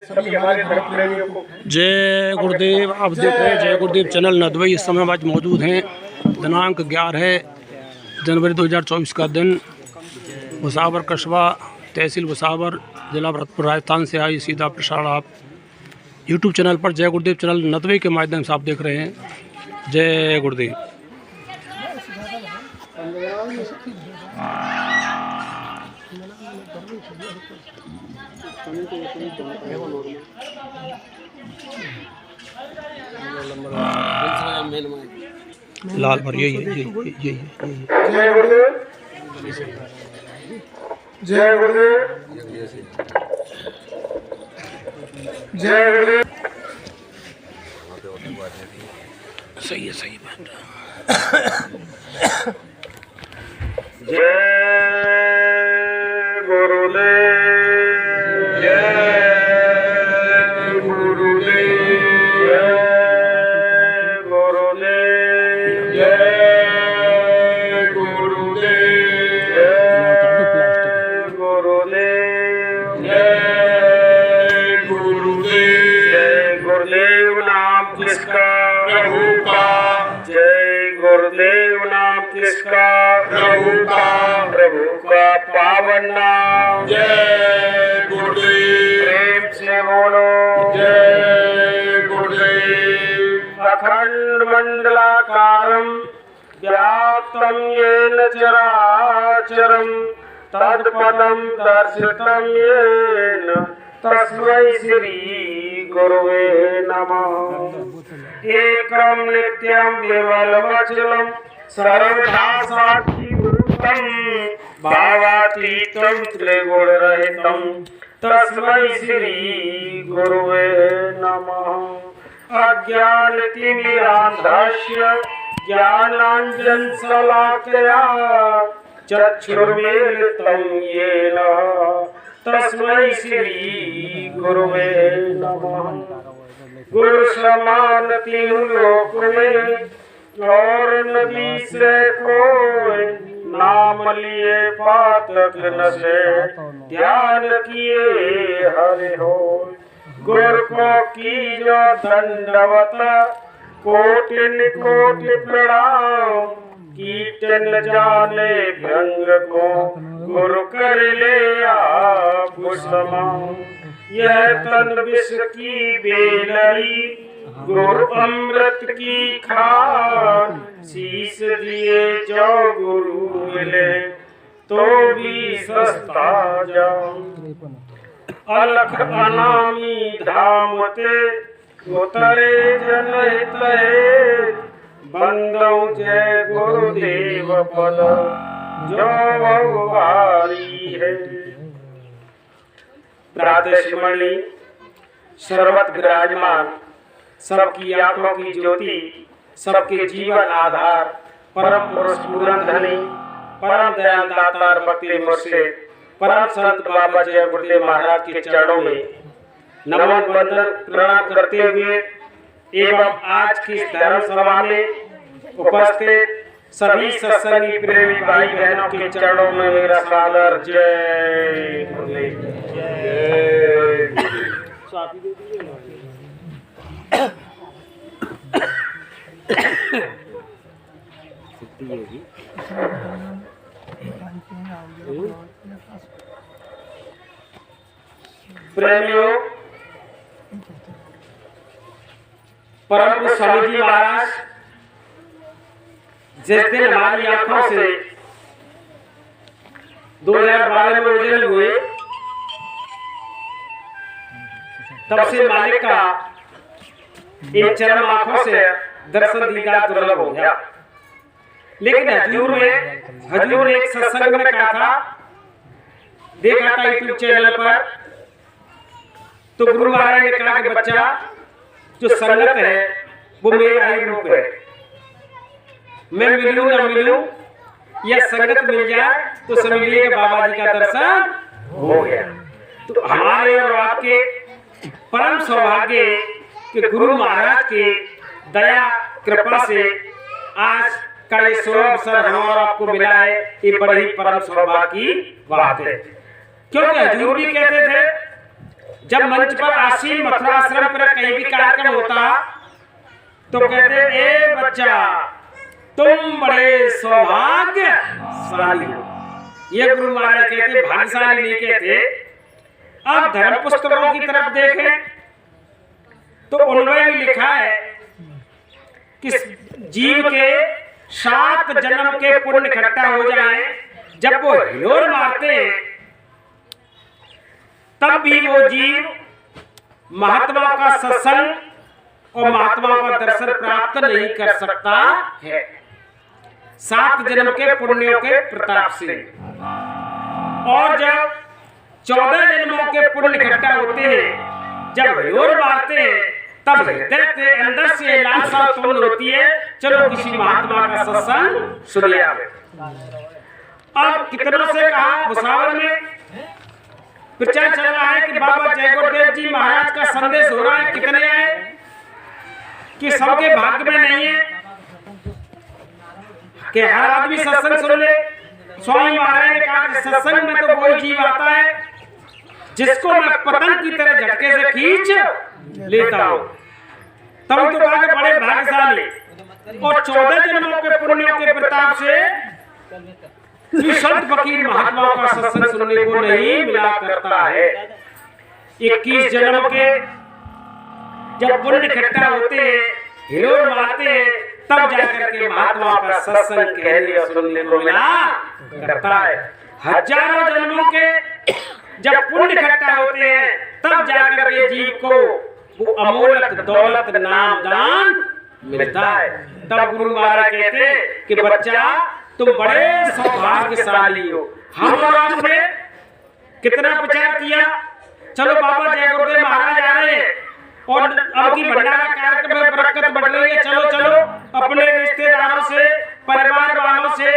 सभी हमारे धर्म प्रेमियों को जय गुरुदेव। आप देख रहे हैं जय गुरुदेव चैनल नदवई। इस समय आज मौजूद हैं दिनांक 11 जनवरी 2024 का दिन। भुसावर कस्बा, तहसील भुसावर, जिला भरतपुर, राजस्थान से आई सीधा प्रसारण आप यूट्यूब चैनल पर जय गुरुदेव चैनल नदवई के माध्यम से आप देख रहे हैं। जय गुरुदेव। लाल भर यही है। जय गुरुदेव, जय गुरुदेव, जय गुरुदेव। सही है, सही बात। जय गुरुदेव, जय गुरुदेव, जय गुरुदेव, जय गुरुदेव, जय गुरुदेव, जय गुरुदेव। जय गुरुदेव नाम किसका? प्रभु का। जय गुरुदेव नाम किसका? प्रभु का। प्रभु का पावन नाम। जय गुरुदेव। प्रेम से बोलो जय गुरुदेव। अखंड मंडलाकारं व्याप्तं येन चराचरं तत्पदं दर्शितं येन तस्मै श्री गुरुवे नमः। एकं नित्यं विमलमचलं सर्वदा साक्षीभूतं भावातीतं त्रिगुणरहितं तस्मै श्री गुरुवे नमः। अज्ञानतिमिरान्धस्य ज्ञानाञ्जनशलाकया चक्षुर्मीलितं येन तस्मै श्री गुरुवे नमः। गुरु समान तीन लोक में और नदी से कोई नाम लिए पातक न से ध्यान किए हरि हो। गुरु को कीजो दंडवत कोटि कोटि प्रणाम। कीट न जाने भंग को गुरु कर ले आप समान। यह तन विष की बेलरी गुरु अमृत की खान। शीश दिए जो गुरु मिले तो भी सस्ता जान। अलख अनामी धाम ते उतरे जन हितै। बंदो जय गुरुदेव पद जो बहुवारी है। प्रातःमणि सर्वत्र विराजमान, सबकी आंखों की ज्योति, सबके जीवन आधार, परम पुरुष पूर्ण धनी, परम दयाल दातार भक्ति मुर्शिद, परम संत बाबा जय गुरुदेव महाराज के चरणों में नमन वंदन प्रणाम करते हुए एवं आज की धर्म सभा में उपस्थित सभी सत्संगी प्रेमी भाई बहनों के चरणों में मेरा सादर जय गुरुदेव। प्रेमियों, परम स्वामी जी महाराज जिस दिन हमारी आंखों से 2012 में ओझल हुए, तब से मालिक का एक चरम आंखों से दर्शन दीदार दुर्लभ हो गया। लेकिन हजूर ने एक सत्संग में कहा था, देखा था यूट्यूब चैनल पर, तो गुरु महाराज ने कहा कि बच्चा, जो संगत है वो मेरा ही रूप है। मैं मिलूं न मिलूं, यह संगत मिल जाए तो समझ लीजिए कि बाबा जी का दर्शन हो गया। तो हमारे और आपके परम सौभाग्य कि गुरु महाराज की दया कृपा से आज का ये अवसर हम और आपको मिला है। ये बड़ी परम सौभाग्य की बात है, क्योंकि हजूर भी कहते थे जब मंच पर आसीन मथुराश्रम पर कहीं भी कार्यक्रम होता तो कहते ए बच्चा तुम बड़े सौभाग्यशाली हो। ये गुरु महाराज कहते, भाग्यशाली नहीं कहते। अब धर्म पुस्तकों की तरफ देखें तो उनमें भी लिखा है कि जीव के 7 जन्म के पुण्य इकट्ठा हो जाए, जब वो हिलोर मारते हैं तब भी वो जीव महात्मा का सत्संग और महात्मा का दर्शन प्राप्त नहीं कर सकता है, 7 जन्म के पुण्यों के प्रताप से। और जब 14 जन्मों के पुण्य इकट्ठा होते हैं, जब हिलोर मारते हैं, तब हृदय के अंदर से लालसा उत्पन्न होती है, चलो किसी महात्मा का सत्संग सुनिए। अब कितनों से कहा, मुसावर में प्रचार चल रहा है कि बाबा जय गुरुदेव जी महाराज का संदेश हो रहा है, कितने आए कि सबके भाग्य में नहीं है कि हर आदमी सत्संग सुन ले। स्वामी महाराज ने कहा कि सत्संग में तो वही जीव आता है जिसको मैं पतंग की तरह झटके से खींच लेता हूँ। तब तो कहा कि बड़े भाग्यशाली, और 14 जन्मों के पुण्यों के प्रताप से संत फकीर महात्माओं का सत्संग सुनने को नहीं मिला करता है। 21 जन्म के जब पुण्य इकट्ठा होते हैं, हिलोर मारते हैं, तब जाकर के महात्मा का सत्संग कहने और सुनने को मिला करता है। हजारों जन्मों के जब पुण्य इकट्ठा होते हैं, तब जाकर के जीव को वो अमोलक दौलत नाम दान मिलता है। तब गुरु महाराज कहते कि बच्चा तुम बड़े सौभाग्यशाली हो। हम और आपने कितना प्रचार किया, चलो बाबा जय गुरुदेव महाराज आ रहे हैं और अब की भंडारा कार्यक्रम में बरकत बढ़ रही है, चलो चलो अपने रिश्तेदारों से, परिवार वालों से,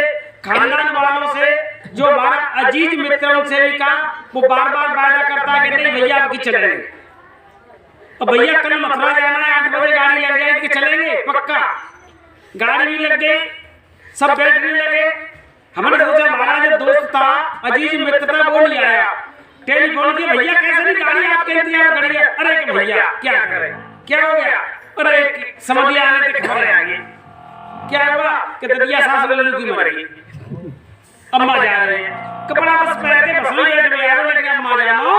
खानदान वालों से, जो हमारा अजीज मित्रों से भी कहा, वो बार बार वादा करता है कि नहीं भैया आपकी चलेंगे। अब भैया कल मथुरा जाना है, 8 बजे गाड़ी लग जाएगी, चलेंगे पक्का। गाड़ी भी लग गई, सब बैठने लगे। हमने सोचा महाराज दोस्त था, अजीज मित्र था, वो नहीं आया। टेलीफोन किया, भैया कैसे नहीं गाड़ी आपके इंतजार कर रही है। अरे भैया क्या करें, क्या हो गया? अरे समझिए आने से खबर आ गई। क्या हुआ कि ददिया सास लल्लू की मर गई, अम्मा जा रहे हैं, कपड़ा बस पहन के बस लेट में यार लग गया, अम्मा जानो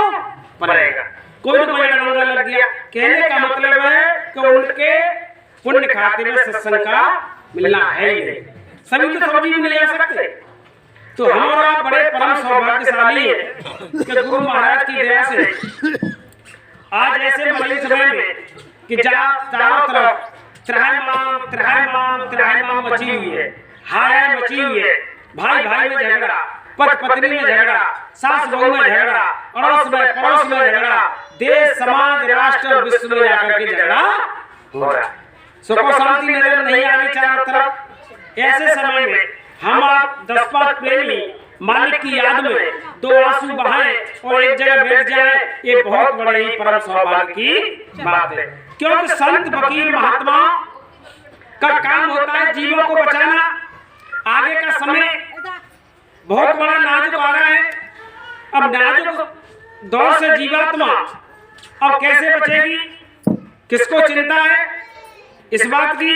पड़ेगा। कोई ना कोई डंगा लग गया। कहने का मतलब है कि उनके पुण्य खाते में सत्संग का मिलना है ही नहीं, सभी तो सब्जी भी नहीं आ सकते। तो हम और आप बड़े परम सौभाग्यशाली हैं कि गुरु महाराज की दया से आज ऐसे मलिन समय में कि जहाँ चारों तरफ त्राहिमाम मची हुई है, हाय मची हुई है, भाई भाई में झगड़ा, पति पत्नी में झगड़ा, सास बहू में झगड़ा, अड़ोस में पड़ोस में झगड़ा, देश समाज राष्ट्र और विश्व में जाकर के झगड़ा हो रहा है। सुख शांति नजर नहीं आ रही चारों तरफ। ऐसे समय में हम आप 10 पाँच प्रेमी मालिक की याद में 2 आंसू बहाएं और एक जगह बैठ जाएं, ये बहुत बड़े ही परम सौभाग्य की बात है। क्योंकि संत फकीर महात्मा का काम होता है जीवों को बचाना। आगे का समय बहुत बड़ा नाजुक आ रहा है। अब नाजुक दौर से जीवात्मा अब कैसे बचेगी, किसको चिंता है इस बात की?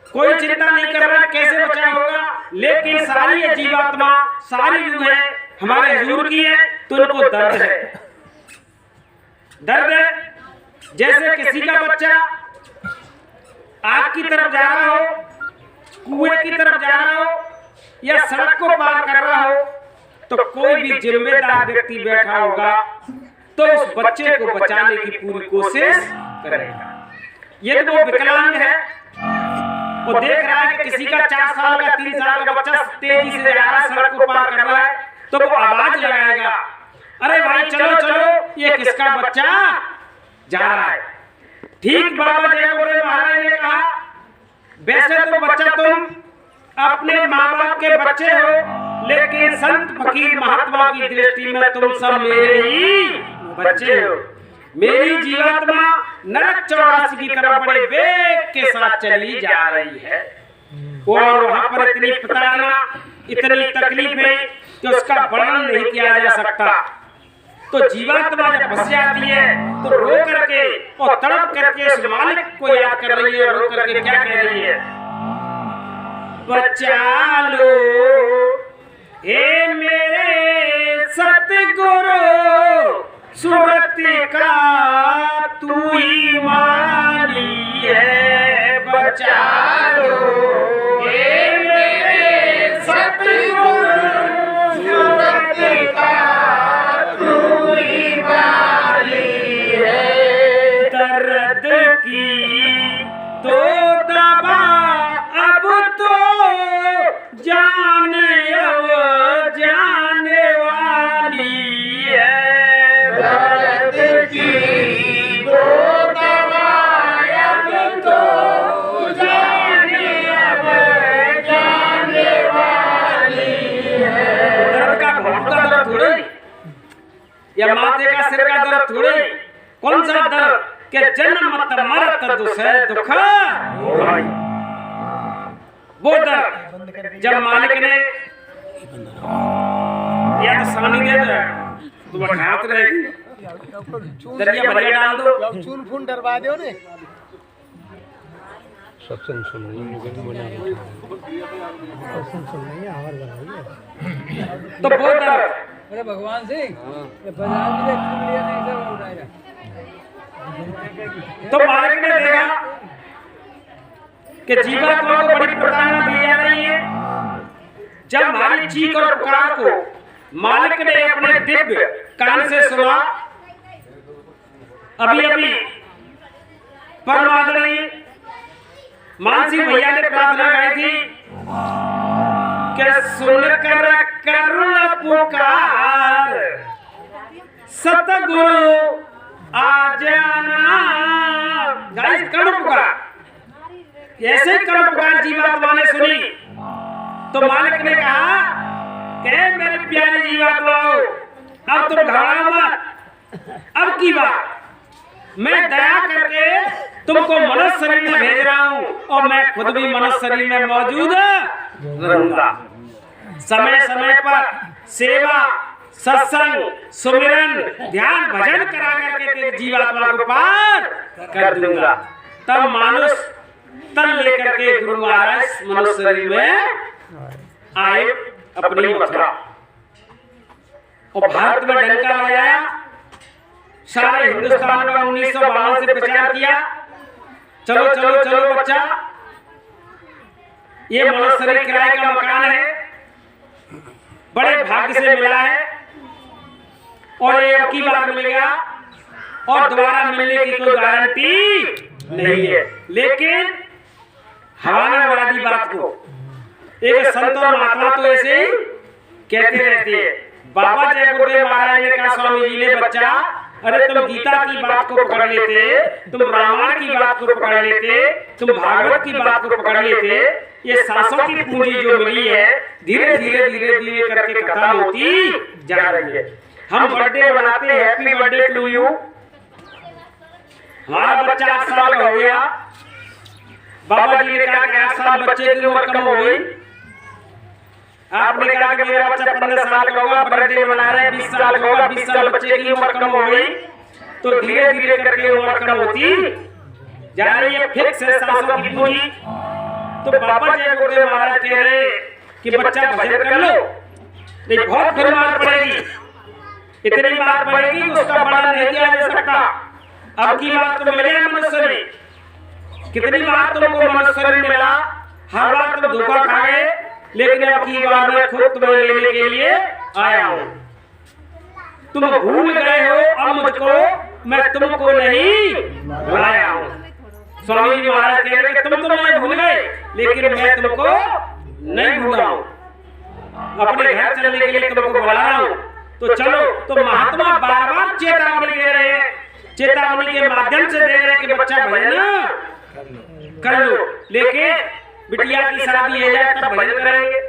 कोई चिंता नहीं कर रहा कैसे बचा होगा, लेकिन सारी ये जीवात्मा, सारी रूहें हमारे हुजूर की है, तो उनको दर्द है। दर्द है जैसे किसी का बच्चा आग की तरफ जा रहा हो, कुएं की तरफ जा रहा हो या सड़क को पार कर रहा हो, तो कोई भी जिम्मेदार व्यक्ति बैठा होगा तो उस बच्चे को बचाने की पूरी कोशिश करेगा। यदि वो विकलांग है, वो देख रहा है कि किसी का 4 साल का 3 साल का बच्चा तेजी से जा रहा है, सड़क को पार कर रहा है, तो वो आवाज लगाएगा, अरे भाई चलो चलो ये किसका बच्चा जा रहा है। ठीक बाबा जय गुरुदेव महाराज ने कहा, वैसे तो बच्चा तुम अपने माँ बाप के बच्चे हो, लेकिन संत फकीर महात्मा की दृष्टि में तुम सब मेरे ही बच्चे हो। मेरी जीवात्मा नरक 84 की तरफ बड़े वेग के साथ चली जा रही है और वहां पर इतनी प्रताड़ना, इतनी तकलीफें कि उसका वर्णन नहीं किया जा सकता। तो जीवात्मा जब फंस जाती है तो रो करके और तड़प करके उस मालिक को याद कर रही है, रो करके क्या कह रही है, बचा लो हे मेरे सतगुरु, सुरति का तू ही मानी है, बचा लो हे मेरे सतगुरु, सुरति का तू ही मानी है, दर्द की तो दवा अब तो जाने वाली है, दर्द की तो दवा अब तो जाने वाली है। दर्द का घुटने का दर्द थोड़ी या माथे का सिर का दर्द थोड़ी, कौन सा दर्द के जन्म मत मरत दुसै दुख, वो दर्द जब मालिक ने या तो सानी दे दे तो वो खात रहेगी, दरिया भरिया डाल दो, चून फून डरवा दो ने सत्संग सुन तो वो दर्द। अरे भगवान सिंह बाजार में लिया नहीं सब उठाएगा। तो मालिक ने देखा कि जीवात्मा को बड़ी प्रताड़ना दी जा रही है। जब हमारी चीख और पुकार को मालिक ने अपने दिव्य कान से सुना, अभी अभी परमात्मा मानसी भैया ने प्रार्थना गाई थी कि सुनकर करुण पुकार सतगुरु आ जाना, गाइस करुण पुकार, ऐसे करुण पुकार जीवात्मा ने सुनी तो मालिक ने कहा कि मेरे प्यारे जीवात्माओ, अब तुम घबराओ मत, अब की बात मैं दया करके तुमको मनुष्य शरीर में भेज रहा हूँ और मैं खुद भी मनुष्य शरीर में मौजूद रहूंगा। समय समय पर सेवा, सत्संग, सुमिरन, ध्यान, भजन करा करके तेरे जीवात्मा को पार कर दूंगा। तब मानुष तन लेकर के गुरु महाराज मनुष्य शरीर में आए अपनी मथुरा और भारत में डंका बजाया, सारे हिंदुस्तान में 1952 से प्रचार किया, चलो चलो चलो बच्चा, ये मनुष्य शरीर किराए का मकान है, बड़े भाग्य से मिला है और ये अब की बार मिलेगा और दोबारा मिलने की कोई गारंटी नहीं है। लेकिन हवाना उड़ा दी बात को। एक संत और महात्मा तो ऐसे ही कहते रहते हैं। बाबा जय गुरुदेव महाराज ने कहा, स्वामी जी ने, बच्चा अरे तुम गीता की बात को पकड़ लेते, तुम रामायण की बात को पकड़ लेते, तुम भागवत की बात को पकड़ लेते, ये सांसों की पूंजी जो मिली है धीरे धीरे धीरे धीरे करके खत्म होती जा रही है। हम बर्थडे बनाते हैं, हैप्पी बर्थडे टू यू, हमारा बच्चा 8 साल का हो गया, बाबा जी ने कहा कि 8 साल बच्चे की उम्र कम हो गई, आपने कहा कि मेरा बच्चा 15 साल का होगा, बर्थडे मना रहे हैं, 20 साल का होगा, 20 साल बच्चे की उम्र कम हो गई, तो धीरे धीरे करके उम्र कम होती जा रही है। फिक्स है सांसों की पूंजी। तो बाबा जय गुरुदेव महाराज कह रहे कि बच्चा भजन कर लो, नहीं बहुत फिर मार पड़ेगी, इतनी मार पड़ेगी कि उसका बड़ा नहीं किया जा सकता। अब की बात तो मिले मनुष्य में, कितनी बार तुमको मनुष्य में मिला, हर बार तुम धोखा खा गए, लेकिन अब की बार मैं खुद तुम्हें लेने के लिए आया हूँ। तुम भूल गए हो, अब मुझको मैं तुमको नहीं बुलाया हूँ। स्वामी जी महाराज कह रहे कि तुम तो मुझे भूल गए, लेकिन मैं तुमको नहीं भूला हूँ, अपने घर चलने के लिए तुमको बुला रहा हूँ। तो चलो। तो महात्मा बार बार चेतावनी दे रहे हैं, चेतावनी के माध्यम से दे रहे हैं कि बच्चा भजन कर लो, लेकिन बिटिया की शादी हो जाए तब भजन करेंगे,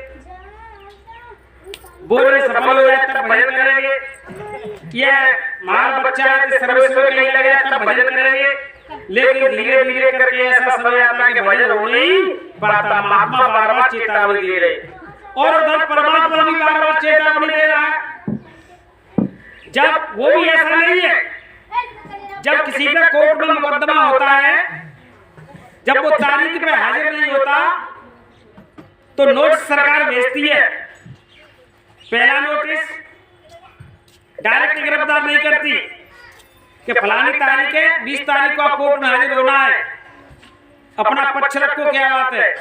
बोल में सफल हो जाए तब भजन करेंगे, ये हमारा बच्चा सर्विस में कहीं लगे तब भजन करेंगे। लेकिन धीरे धीरे करके ऐसा समय आता है कि भजन हो नहीं पाता। महात्मा बार बार चेतावनी दे रहे और उधर परमात्मा भी बार बार चेतावनी दे रहा है। जब वो भी ऐसा नहीं है, जब किसी पे कोर्ट में मुकदमा होता है, जब वो तारीख पे हाजिर नहीं होता तो नोटिस सरकार भेजती है। पहला नोटिस डायरेक्ट गिरफ्तार नहीं करती कि फलानी तारीख है, 20 तारीख को कोर्ट में हाजिर होना है, अपना पक्ष रखो, क्या बात है।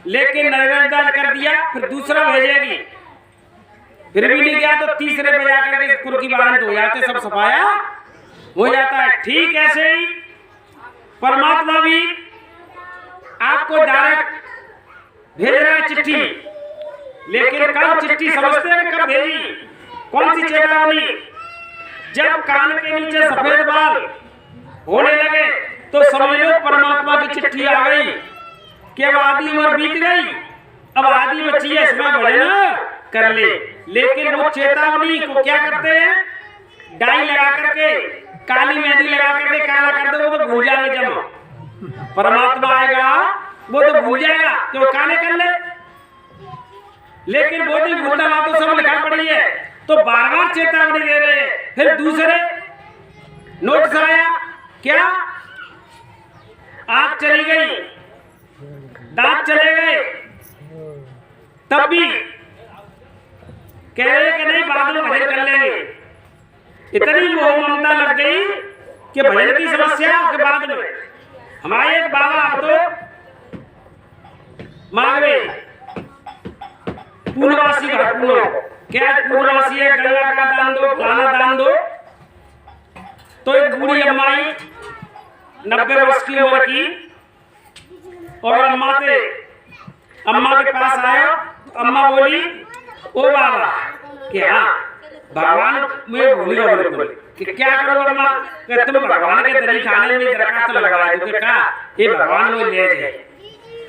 लेकिन नजरअंदाज कर दिया, फिर दूसरा भेजेगी, फिर भी नहीं गया तो तीसरे पे जाकर के कुर्की वारंट हो जाते, सब सफाया हो जाता है। ठीक ऐसे ही परमात्मा भी आपको डायरेक्ट भेज रहा है चिट्ठी, लेकिन कब चिट्ठी समझते हैं, कब भेजी, कौन सी चेतावनी? जब कान के नीचे सफेद बाल होने लगे तो समझ लो परमात्मा की चिट्ठी आ गई कि अब आधी उम्र बीत गई, अब आधी बची है, इसमें भजन कर ले। लेकिन वो चेतावनी को क्या करते हैं, डाई लगा करके, काली मेहंदी लगा करके काला कर दो, वो तो भूल जाएंगे। जब परमात्मा आएगा वो तो भूल जाएगा कि वो काले कर ले, लेकिन वो नहीं भूलता, वहां तो सब लिखा पड़ी है। तो बार बार चेतावनी दे रहे हैं। फिर दूसरे नोटिस आया, क्या आग चली गई, दांत चले गए, तब भी कह रहे कि नहीं बाद में भजन कर लेंगे। इतनी मोह ममता लग गई कि भजन की समस्या के बाद में हमारे एक बाबा आप तो मांगे पूर्णवासी घर पूर्ण, क्या पूर्णवासी है, गंगा का दान दो, फलाना दान दो। तो एक बूढ़ी अम्माई 90 वर्ष की उम्र की, और अम्मा के पास आया, अम्मा बोली, ओ बाबा कि हाँ भगवान में भूली हो बिल्कुल, कि क्या करो अम्मा, तुम भगवान के दरी खाने में दरखास्त लगवा दो, कहा ये भगवान में ले जाए,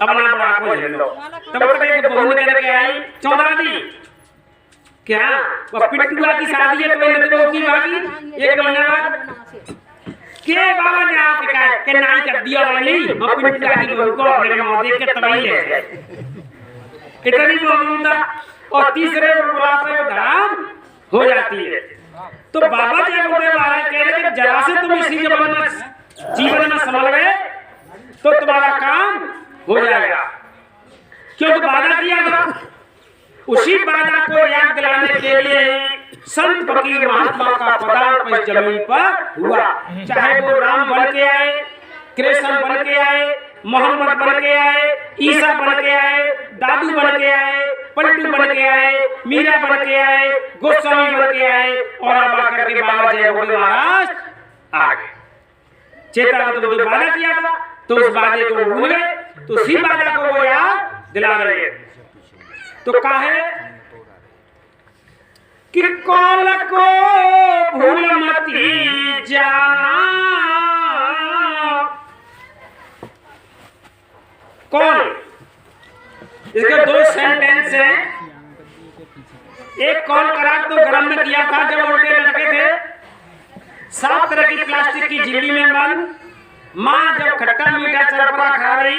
अपना बड़ा को झेल लो। तब तक एक बहू करके आई 14 दी, क्या वो पिट्टुआ की शादी है, तो बहू की भागी 1 महीने बाद के बाबा ने आप कहा कि नहीं कर दिया वाली, मैं पिट्टुआ की बहू को अपने मुंह देख के तबाही है। इतनी मौजूदा और तीसरे बुलाते धड़ाम हो जाती है। तो बाबा जी बोलते महाराज कह रहे कि जरा से तुम इसी जीवन में संभल गए तो तुम्हारा काम हो जाएगा, क्योंकि वादा किया था। उसी वादा को याद दिलाने के लिए संत फकीर महात्मा का पदार्पण इस जमीन पर हुआ। चाहे वो राम बन के आए, कृष्ण बन के आए, मोहम्मद बन के आए, ईसा बन के आए, दादू बन के आए, पलटू बन के आए, मीरा बन के आए, गोस्वामी बन के आए, और अब आकर के बाबा जय बोले महाराज आ गए। चेतना तो वादा किया था, तो उस वादे को भूल गए, तो उसी वादा को वो याद दिला रहे हैं। तो काहे कि कौन को भूल मती जाना, कौन, इसके 2 सेंटेंस हैं। एक कौन करार तो गरम में किया था जब उल्टे लड़के थे, 7 तरह की प्लास्टिक की झिल्ली में बंद। माँ जब खट्टा मीठा चरपरा खा रही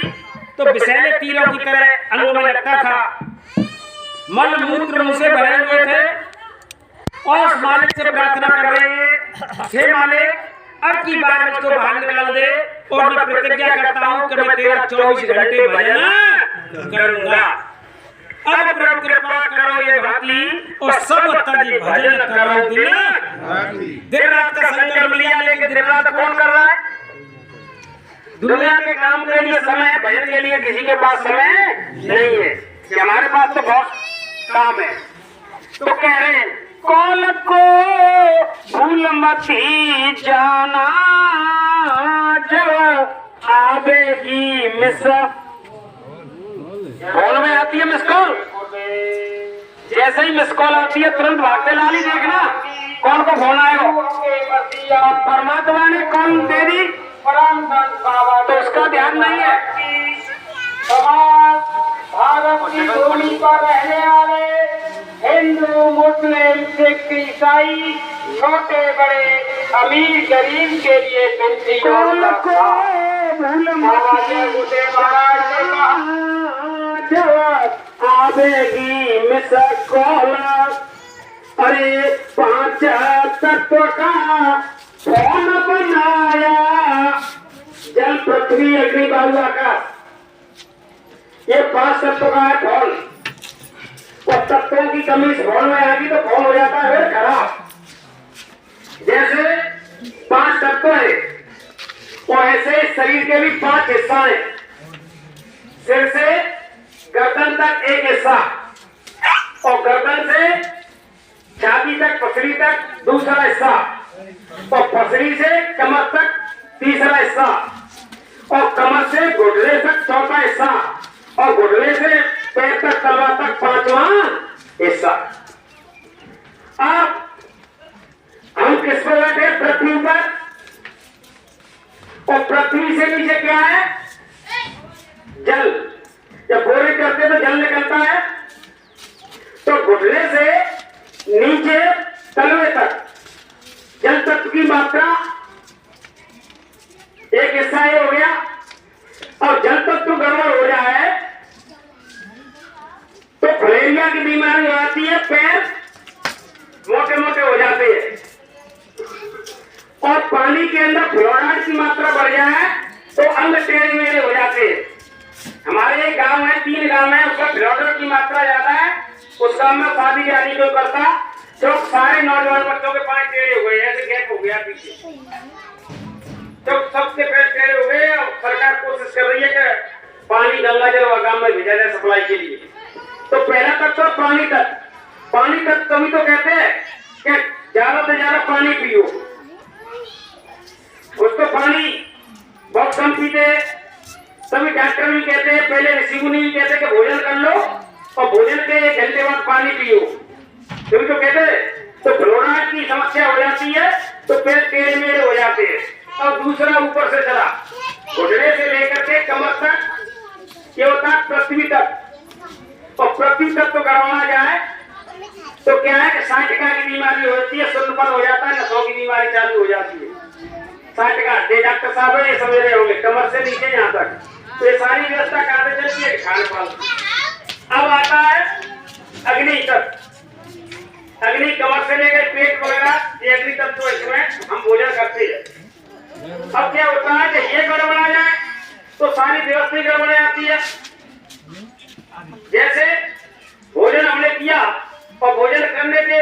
तो विषैले तीरों की तरह अंग में लगता था। मल मूत्र मुंह से भरे हुए थे और उस मालिक से प्रार्थना कर रहे हैं, हे मालिक अब की बार मुझको बाहर निकाल दे, और मैं प्रतिज्ञा करता हूँ कि मैं तेरा 24 घंटे भजन करूंगा। अब प्रभु कृपा करो ये भांति, और सब तज भजन करो दिन रात का संकल्प लिया, लेकिन दिन रात कौन कर रहा है? दुनिया के काम के लिए समय, भजन के लिए किसी के पास समय नहीं है। कि हमारे पास तो बहुत काम है। तो कह रहे हैं कौन को भूल मती जाना, जब आवेगी मिस कॉल में आती है मिस कॉल, जैसे ही मिस कॉल आती है तुरंत भागते लाली देखना कौन को फोन आएगा। परमात्मा ने कौन दे दी तो उसका ध्यान नहीं है। भारत की भूमि पर रहने वाले हिंदू, मुस्लिम, सिख, ईसाई, छोटे बड़े, अमीर गरीब के लिए विनती आवेगी मिस कॉल, अरे पांच तत्व का कौन बनाया? जल, पृथ्वी, अग्नि, वायु, आकाश, ये 5 तत्व का है फौन। और तत्वों की कमी इस फौन में आएगी तो फौन हो जाता है खराब। जैसे 5 तत्व है, और ऐसे शरीर के भी 5 हिस्सा हैं। सिर से गर्दन तक एक हिस्सा, और गर्दन से छाती तक, पसली तक दूसरा हिस्सा, और पसली से कमर तक तीसरा हिस्सा, और कमर से घुटने तक चौथा हिस्सा, और घुटने से पैर तक, तलवा तक 5वां हिस्सा। अब हम किस पर बैठे? पृथ्वी पर। और पृथ्वी से नीचे क्या है? जल। जब बोरिंग करते तो जल निकलता है, तो घुटने से नीचे तलवे तक जल तत्व की मात्रा एक हिस्सा ये हो गया। और जल तत्व गड़बड़ हो जाए तो फलेरिया की बीमारी हो जाती है, पैर मोटे मोटे हो जाते हैं। और पानी के अंदर फ्लोराइड की मात्रा बढ़ जाए तो अंग टेढ़े मेढ़े हो जाते हैं। हमारे एक गांव है, 3 गांव है, उसका फ्लोराइड की मात्रा ज्यादा है। उस गांव में शादी ब्याह क्यों करता, तो सारे नौजवान बच्चों के 5 टेढ़े हो गए, ऐसे गैप हो गया पीछे, तो सबके पैर टेढ़े हो गए। और सरकार कोशिश कर रही है कि पानी गंगा जल और गांव में भेजा जाए सप्लाई के लिए। तो पहला तत्व तो पानी तक। पानी तक तभी तो कहते हैं कि ज्यादा से ज्यादा पानी पियो। उसको पानी बहुत कम पीते, तभी डॉक्टर भी कहते हैं, पहले ऋषि मुनि भी कहते हैं कि भोजन कर लो और भोजन के 1 घंटे बाद पानी पियो, तभी तो कहते हैं। तो फ्लोराइड की समस्या हो जाती है तो पैर टेढ़े मेढ़े हो जाते हैं। और दूसरा ऊपर से चला, घुटने से लेकर के कमर तक ये होता है पृथ्वी तक। और पृथ्वी तक तो गड़बड़ा जाए तो क्या है कि 60 की बीमारी होती है, सुन्नपन हो जाता है, नसों की बीमारी चालू हो जाती है। 60 दे डॉक्टर साहब है, ये समझ रहे होंगे, कमर से नीचे यहाँ तक। तो ये सारी व्यवस्था कहाँ से चलती है? खान पान। अब आता है अग्नि तत्व। अग्नि कमर से लेकर पेट वगैरह, ये अग्नि तत्व इसमें हम भोजन करते हैं। अब क्या होता है कि ये गड़बड़ा जाए तो सारी व्यवस्था गड़बड़ जाती है। जैसे भोजन हमने किया और भोजन करने के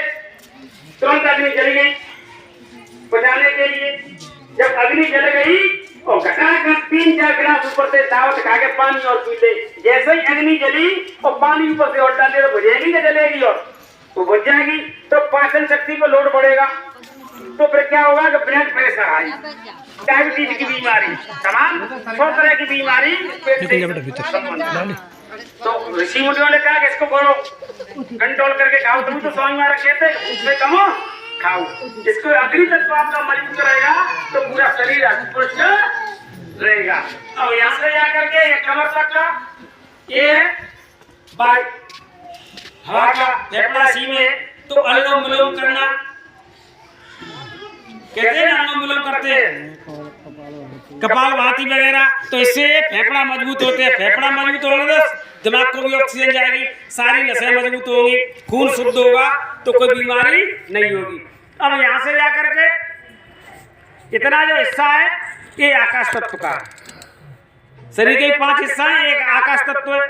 तुरंत अग्नि जल गई बचाने के लिए। जब अग्नि जल गई और घटाकर 3-4 गिलास ऊपर से दावत खा के पानी और पी ले। जैसे ही अग्नि जली और पानी ऊपर से और डाले तो बुझेगी ना, जलेगी और तो बुझ जाएगी, तो पाचन शक्ति पर लोड बढ़ेगा। तो फिर क्या होगा कि ब्लड प्रेशर आई, डायबिटीज की बीमारी, तमाम 100 तरह की बीमारी पेट से। तो ऋषि मुनियों ने कहा कि इसको करो, कंट्रोल करके खाओ। तुम तो स्वामी महाराज कहते हैं उसमें कमो खाओ। इसको अग्नि तत्व आपका मजबूत रहेगा तो पूरा शरीर पुष्ट रहेगा। अब यहाँ से जाकर के कमर तक का ये हवा का फेफड़ा सी में तो अनुलोम विलोम करना कहते हैं, अनुलोम विलोम करते हैं, कपालभाति वगैरह। तो इससे फेफड़ा मजबूत होते हैं। फेफड़ा मजबूत होने से दिमाग को भी ऑक्सीजन जाएगी, सारी नसें मजबूत होंगी, खून शुद्ध होगा तो कोई बीमारी नहीं होगी। अब यहाँ से जाकर के इतना जो हिस्सा है ये आकाश तत्व का, शरीर के 5 हिस्सा है, एक आकाश तत्व है।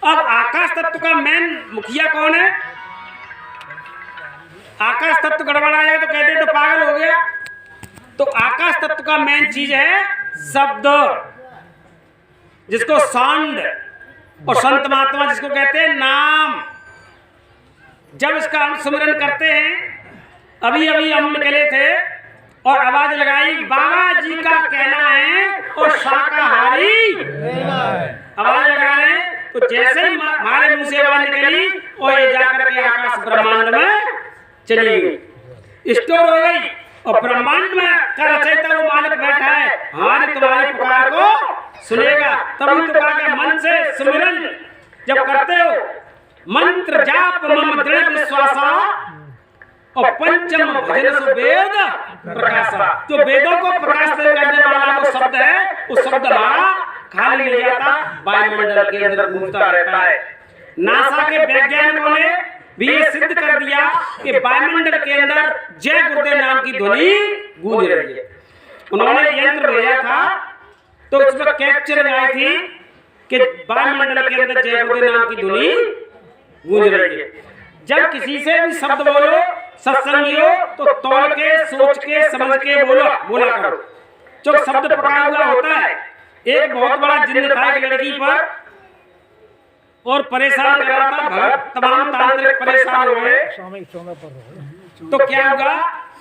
अब आकाश तत्व का मेन मुखिया कौन है? आकाश तत्व गड़बड़ा जाए तो कहते हैं तो पागल हो गया। तो आकाश तत्व का मेन चीज है शब्द, जिसको साउंड और संत महात्मा जिसको कहते हैं नाम। जब इसका हम सुमिरन करते हैं, अभी अभी हम निकले थे और आवाज लगाई, बाबा जी का कहना है और शाकाहारी आवाज लगा रहे हैं। तो जैसे ही हमारे मुंह से आवाज निकली और ये जाकर के आकाश ब्रह्मांड में चली गई, स्टोर हो गई। और ब्रह्मांड में का रचयिता वो मालिक बैठा है, हमारे तुम्हारे पुकार को सुनेगा। तभी तो कहा मन से सुमिरन जब करते हो, मंत्र जाप मम दृढ़ विश्वासा और पंचम भजन सो वेद प्रकाशा। जो वेदों को प्रकाश करने वाला वो शब्द है, उस शब्द हमारा खाली नहीं जाता, वायुमंडल के अंदर घूमता रहता है। नासा के वैज्ञानिकों ने भी ये सिद्ध कर दिया कि वायुमंडल के अंदर जय गुरुदेव नाम की ध्वनि गूंज रही है। उन्होंने यंत्र भेजा था तो उसमें कैप्चर आई थी कि वायुमंडल के अंदर जय गुरुदेव नाम की ध्वनि गूंज रही है। जब किसी से भी शब्द बोलो सत्संगियों तो तोड़ के सोच के समझ के बोला करो। जो शब्द पका हुआ होता है, एक बहुत बड़ा जिन्न था एक लड़की पर और परेशान कर रहा था, भगत तमाम तांत्रिक परेशान हुए। तो क्या हुआ,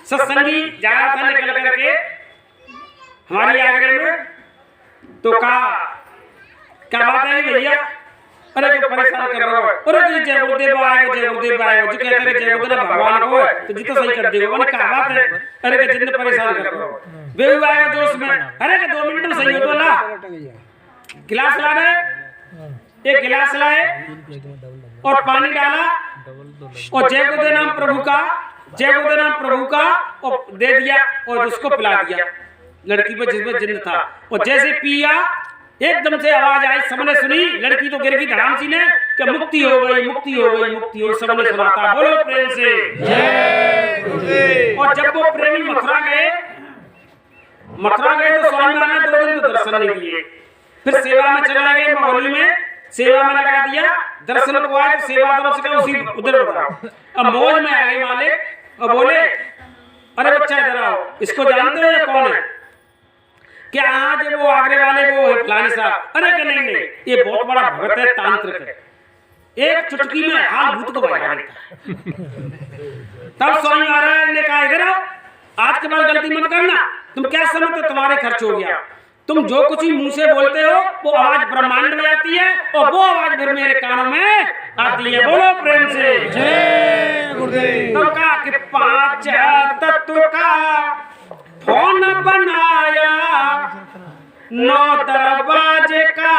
सत्संगी जा रहा था निकल करके हमारी आगरे में, तो कहा क्या बात है भैया, अरे जो परेशान कर रहा है, अरे जय गुरुदेव आएगा, जय गुरुदेव आएगा, जो कहते हैं जय गुरुदेव भगवान को तो जितना सही कर देगा। मैंने कहा बात है, अरे के जितने परेशान कर रहा हो वे आएगा जोश में, अरे के 2 मिनट में सही हो तो ला गिलास ला रहे, एक गिलास लाए और पानी डाला और जय गुरुदेव नाम प्रभु का, जय गुरुदेव नाम प्रभु का और दे दिया और उसको पिला दिया लड़की पर जिसमें जिन्न था। और जैसे पिया एकदम से आवाज आई, सबने सुनी, लड़की तो गिर गई धड़ाम सी ने कि मुक्ति हो गई, मुक्ति हो गई, मुक्ति हो गई। सबने सुना था, बोलो प्रेम से जय गुरुदेव। और जब वो प्रेमी मथुरा गए तो स्वामी महाराज 2 दिन तो दर्शन नहीं दिए, फिर सेवा में चला गए, माहौली में सेवा में लगा दिया, दर्शन को आए तो सेवा तरफ से उसी उधर बताओ। अब मौज में आ गए मालिक और बोले, अरे बच्चा इधर आओ, इसको जानते हो ये कौन है? क्या आज वो आगरे वाले वो है फलानी साहब? अरे कि नहीं, ये बहुत बड़ा भगत है, तांत्रिक है, एक चुटकी में हाल भूत को भगा देता। तब स्वामी महाराज ने कहा, इधर आओ, आज के बाद गलती मत करना, तुम क्या समझते तुम्हारे खर्च हो गया, तुम जो कुछ ही मुंह से बोलते हो वो आवाज ब्रह्मांड में आती है और वो आवाज फिर मेरे कानों में आती है। बोलो प्रेम से जय गुरुदेव। तो कहा कि 5 तत्व का फोन बनाया, 9 दरवाजे का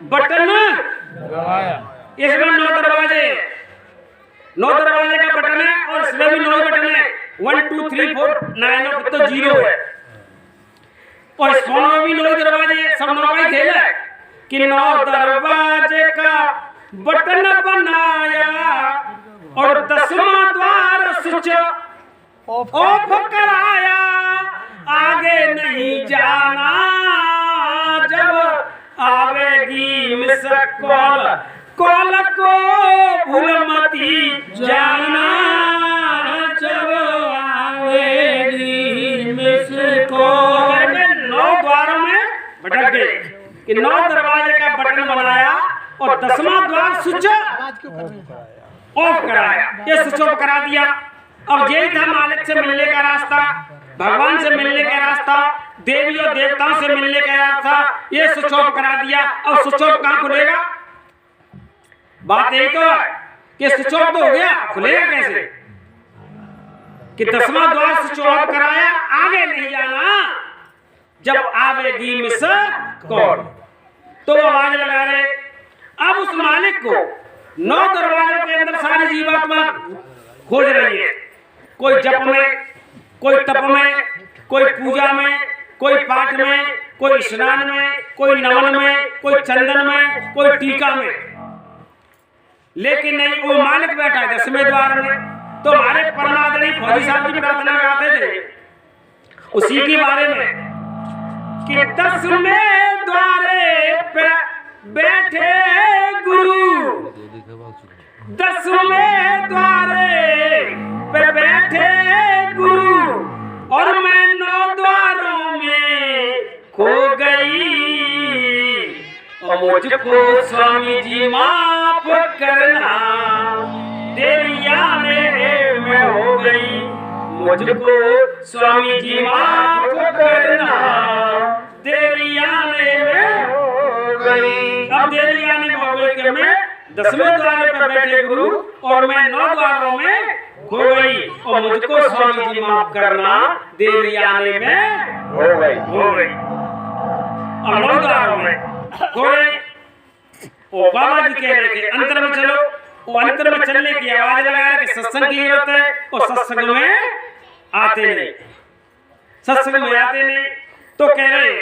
बटन दबाया। इसमें 9 दरवाजे का बटन है और इसमें भी 9 बटन है, 1 2 3 4 9 और तो 0 है। और इस फोन में भी 9 दरवाजे, सब 9 का ही खेल है कि 9 दरवाजे का बटन बनाया और 10वां द्वार स्विच ऑफ कराया, आगे नहीं जाना जब आवेगी मिस कॉल, कॉल को भूल मती जाना जब आवेगी मिस कॉल। 9 द्वारों में भटक गए कि 9 दरवाजे का बटन बनाया और 10वां द्वार स्विच ऑफ कराया, ये स्विच ऑफ करा दिया। अब यही था मालिक से मिलने का रास्ता, भगवान से मिलने का रास्ता, देवी और देवताओं से मिलने का रास्ता, ये स्विच ऑफ करा दिया। अब स्विच ऑफ कहाँ खुलेगा? बात यही तो है कि स्विच ऑफ तो हो गया, खुलेगा कैसे? कि 10वां द्वार स्विच ऑफ कराया, आगे नहीं जाना जब आवेगी मिस कॉल। तो आवाज लगा रहे। अब उस मालिक को 9 दरवाजों के अंदर सारी जीवात्मा खोज रही है, कोई जप में, कोई तप में, कोई पूजा में, कोई पाठ में, कोई स्नान में, कोई नमन में, कोई चंदन में, कोई टीका में, लेकिन नहीं, वो मालिक बैठा है 10वें द्वार में। तो हमारे परमादरणीय फौजी साहब की प्रार्थना गाते थे उसी के बारे में कि 10वें द्वारे पे बैठे गुरु, 10वें द्वारे पे बैठे गुरु और मैं 9 द्वारों में खो गई, और मुझको स्वामी जी माफ करना, तेरी आने में हो गई, मुझको स्वामी जी माफ करना, तेरी आने में हो गई। अब तेरी आने में हो गई कि मैं 10वें द्वार पर बैठे गुरु और मैं 9 द्वारों में खो गई, और मुझको स्वामी जी माफ करना, देरी आने में हो गई। और 9 द्वारों में खो गए। वो बाबा जी कह रहे थे अंतर में चलो, वो अंतर में चलने की आवाज लगा रहे कि सत्संग की जरूरत है, और सत्संग में आते नहीं, सत्संग में आते नहीं। तो कह रहे,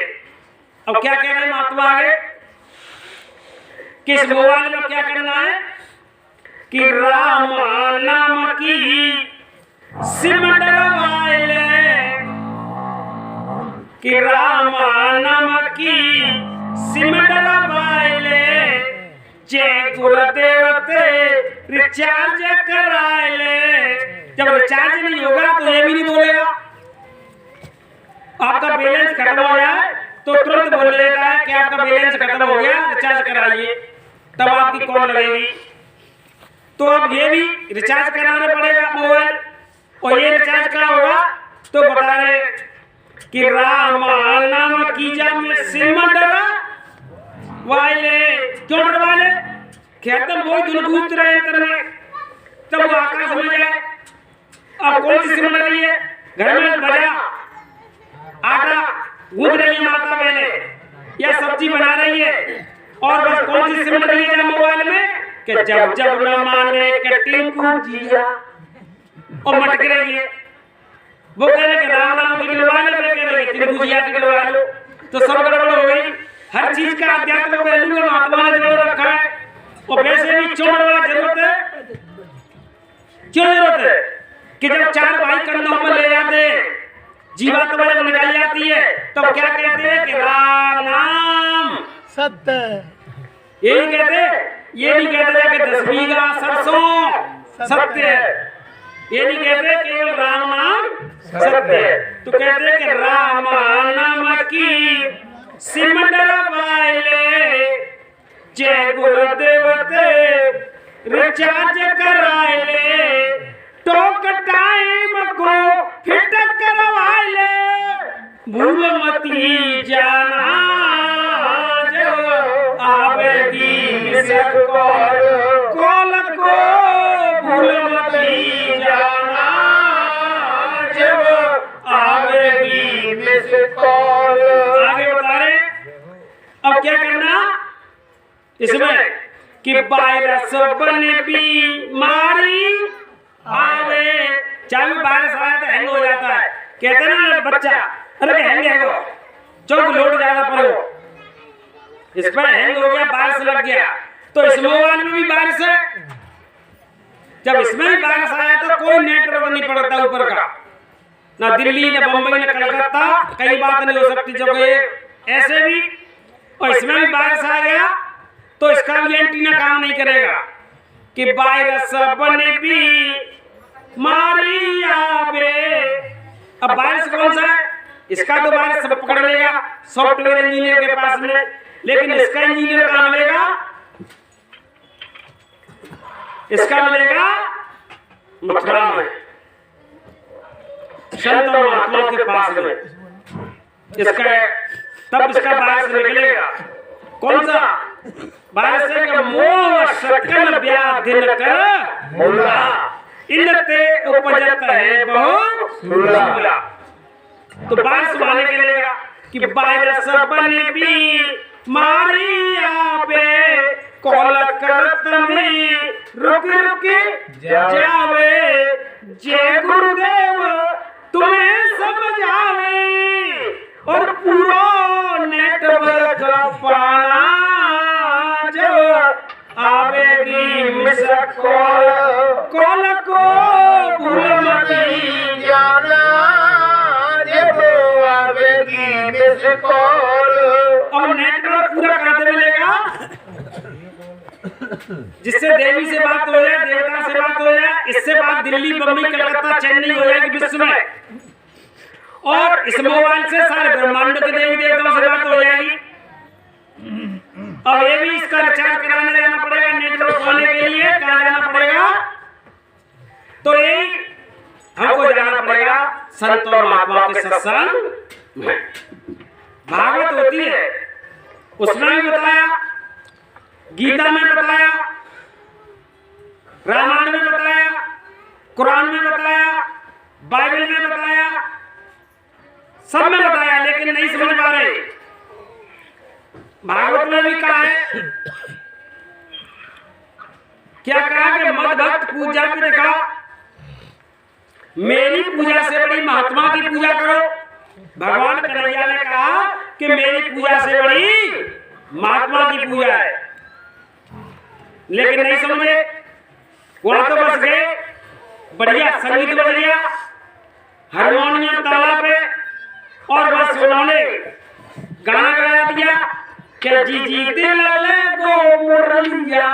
अब क्या कह रहे महात्मा आगे कि इस मोबाइल में क्या करना है कि राम नाम की सिम डरवाइले, कि राम नाम की सिम डरवाइले, जय गुरुदेव ते रिचार्ज कराइले। जब रिचार्ज नहीं होगा तो ये भी नहीं बोलेगा। आपका बैलेंस खत्म हो जाए तो तुरंत बोल देता है कि आपका बैलेंस खत्म हो गया, रिचार्ज कराइए, तब आपकी कॉल लगेगी। तो अब ये भी रिचार्ज कराना पड़ेगा मोबाइल, और ये रिचार्ज कहाँ होगा तो बता रहे कि राम नाम की जा में सिम डरा वाले। क्यों डरवाले? खेतम वो धुन गूंज रहे हैं, तब वो आकाश में जाए। अब कौन सी सिम डर रही है? घर में बजा आटा गूंज रही है माता बहने, या सब्जी बना रही है, और बस कौन सी सिम डर रही है मोबाइल में कि जब जब न माने कटिंग को जिया, और मटक रही है। वो कह रहे कि राम नाम की डरवा लो, मैं कह रही तीन गुजिया की डरवा लो, तो सब गड़बड़ हो गई। हर चीज का अध्यात्म पहलू में महात्मा ने जोड़ रखा है। और वैसे भी क्यों डरवा जरूरत है? क्यों जरूरत है कि जब चार भाई कंधों पर ले जाते, जीवात्मा जब निकल जाती है तब क्या कहते हैं कि राम नाम सत्य, यही कहते हैं। ये नहीं कहते कि 10 बीघा सरसों सत्य है, ये नहीं कहते केवल राम नाम सत्य है, तो कहते हैं कि राम नाम की सिम डरवाइले, जय गुरुदेव ते रिचार्ज कराइले, टोक टाइम को फिट करवाइले, भूल मती जाना जब आवेगी मिस कॉल, कॉल को भूल मती जाना जब आवेगी मिस कॉल। आगे बता रहे अब क्या करना इसमें कि वायरस बन बीमारी आवे। चाहे वायरस आया तो हैंग हो जाता है, कहते हैं ना बच्चा, अरे हैंग है वो, चौक लोड ज्यादा पड़े हो, इस पर हैंग हो गया, वायरस लग गया। तो इस मोबाइल में भी वायरस है। जब इसमें भी वायरस आया तो कोई नेटवर्क नहीं पड़ता ऊपर का, ना दिल्ली ना बम्बई ना कलकत्ता, कई बात नहीं हो सकती जगह ऐसे भी। और इसमें भी वायरस आ गया तो इसका भी एंटीना काम नहीं करेगा कि वायरस बने भी मारी आवे। अब वायरस कौन सा है? इसका तो वायरस सब पकड़ लेगा सॉफ्टवेयर इंजीनियर के पास में, लेकिन इसका इंजीनियर कहाँ मिलेगा? इसका मिलेगा मथुरा में, संत और महात्मा के पास में। इसका तब इसका वायरस निकलेगा। कौन सा वायरस है? कि मोह सकल व्याधि न कर मूला, इनते उपजत है बहु सूला। तो वायरस माने के लिए कि वायरस बने भी मारी आवे, कॉल करत में रुक रुक जावे, जय गुरुदेव तुम्हें समझावे, और पूरा नेटवर्क पाना जब आवेगी मिस कॉल, कॉल को भूल मती जाना जब आवेगी मिस कॉल। और नेटवर्क पूरा कहाँ मिलेगा? जिससे देवी से बात हो जाए, देवता से बात हो जाए, इससे बात दिल्ली बम्बई कलकत्ता चेन्नई हो जाएगी विश्व में, और इस मोबाइल से सारे ब्रह्मांड के देवी देवताओं से बात हो जाएगी। और ये भी इसका रिचार्ज कराने जाना पड़ेगा, नेटवर्क होने के लिए कहाँ जाना पड़ेगा? तो यही हमको जाना पड़ेगा संत और महात्मा के सत्संग में। भागवत होती है, उसमें भी बताया, गीता में बताया, रामायण में बताया, कुरान में बताया, बाइबल में बताया, सब में बताया, लेकिन नहीं समझ पा रहे। भागवत में भी कहा है, क्या कहा कि मद भक्त पूजा भी देखा, मेरी पूजा से बड़ी महात्मा की पूजा करो। भगवान कन्हैया ने कहा कि मेरी पूजा से बड़ी महात्मा की पूजा है, लेकिन नहीं समझे। वहां तो बस गए, बढ़िया संगीत बज गया, हारमोनियम ताला पे, और बस उन्होंने गाना गा दिया कि जी जी दिल लगो मुरलिया।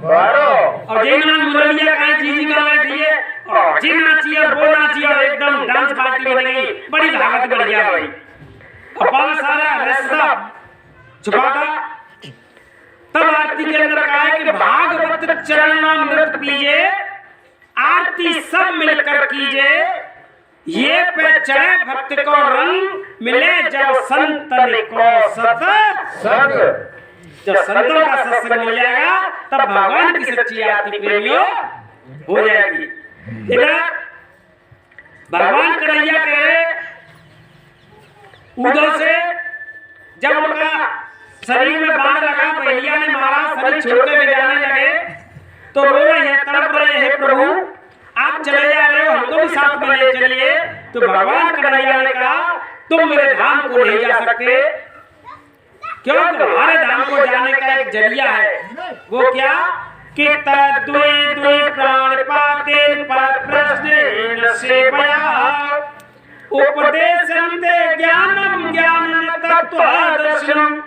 और जिन्ना मुरलिया का जी जी गाना दिए, और जिन्ना चाहिए वो नाचिए, और एकदम डांस पार्टी बन गई, बड़ी लागत बढ़ गया भाई। अब सारा रास्ता छुपा था, तब आरती के अंदर कहा है कि भागवत चरणामृत पीजिए, आरती सब मिलकर कीजिए, ये पे चढ़े भक्त को रंग, मिले जब संतन को सत्संग। जब संतों का सत्संग मिल जाएगा तब भगवान की सच्ची आरती प्रेमियों हो जाएगी। इधर भगवान कन्हैया कह रहे उधर से जब उनका शरीर में बाण लगा, पहिया ने मारा, शरीर छोड़कर ले जाने लगे, तो रो रहे हैं, तड़प रहे हैं, प्रभु आप चले जा रहे हो, हमको भी साथ में ले चलिए। तो भगवान कन्हैया ने कहा तुम मेरे धाम को नहीं जा सकते, क्योंकि तुम्हारे धाम को जाने का एक जरिया है, वो क्या कि तद्वै द्वै प्राण पाते पर प्रश्न से बया, उपदेशं ते ज्ञानम ज्ञानम तत्त्वदर्शनम।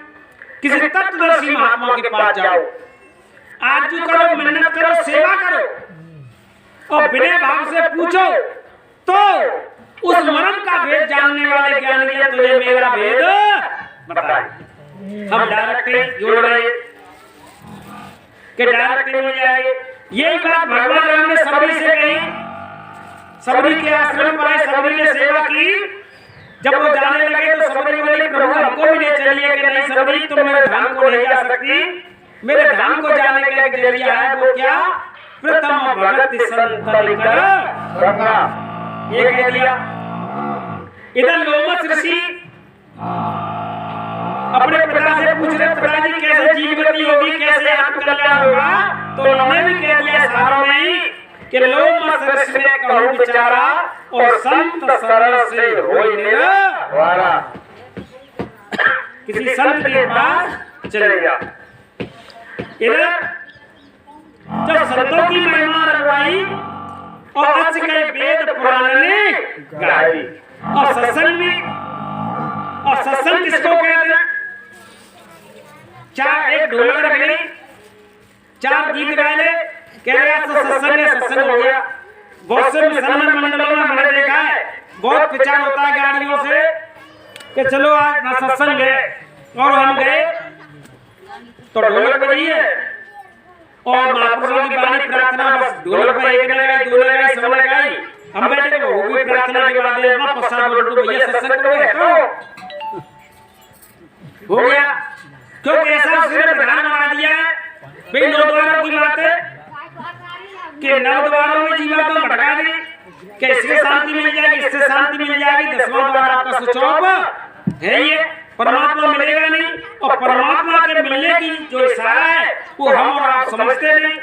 किसी तत्वदर्शी महात्मा के पास जाओ, आरजू करो, मेहनत करो, सेवा करो, और बिना भाव से पूछो, तो उस मरण का भेद जानने वाले ज्ञानी ने तुझे मेरा भेद बताए। हम डायरेक्ट जोड़ रहे कि डायरेक्ट हो जाएंगे। यही बात भगवान राम ने सबरी से कही, सबरी के आश्रम पर आए, सबरी ने सेवा की, जब वो जाने लगे तो सबरी बोली प्रभु हमको भी ले चलिए, कि नहीं सबरी तुम मेरे धाम को नहीं जा सकती, मेरे धाम को जाने का एक जरिया है, वो क्या प्रथम भगत संतलिकर ये कह दिया। इधर लोमस ऋषि अपने पिता से पूछ रहे, पिताजी कैसे जीवती होगी, कैसे आत्मकल्याण होगा, तो उन्होंने भी कह दिया सारों में कि लोमस ऋषि ने कहूं विचारा, और संत सरल से होई निरा। किसी संत के पास चलेगा। इधर जब संतों की महिमा रखवाई और अच के वेद पुराण ने गाई, और सत्संग में, और सत्संग किसको कहते हैं, चार एक ढोलक रख ली, चार गीत गाए ले, कह रहे सत्संग हो गया। बहुत से मुसलमान मंडलों में मैंने देखा है, बहुत प्रचार होता है गाड़ियों से कि चलो आज सत्संग है, और हम गए तो ढोलक बजी है, और महापुरुषों की बाणी प्रार्थना, बस ढोलक पर एक लगाई, दो लगाई, सब लगाई, हम बैठे हो गई प्रार्थना के बाद अपना पश्चात बोल तो भैया सत्संग करोगे तो हो गया। क्योंकि ऐसा उसने प्रधान बना दिया है भाई, नौ द्वारों की बात है कि नौ द्वारों में जीवा को भटका दे, कि इससे शांति मिल जाएगी, इससे शांति मिल जाएगी, 10वां द्वार आपका स्विच ऑफ है, ये परमात्मा मिलेगा नहीं। और परमात्मा के मिलने की जो इशारा है वो हम और आप समझते नहीं,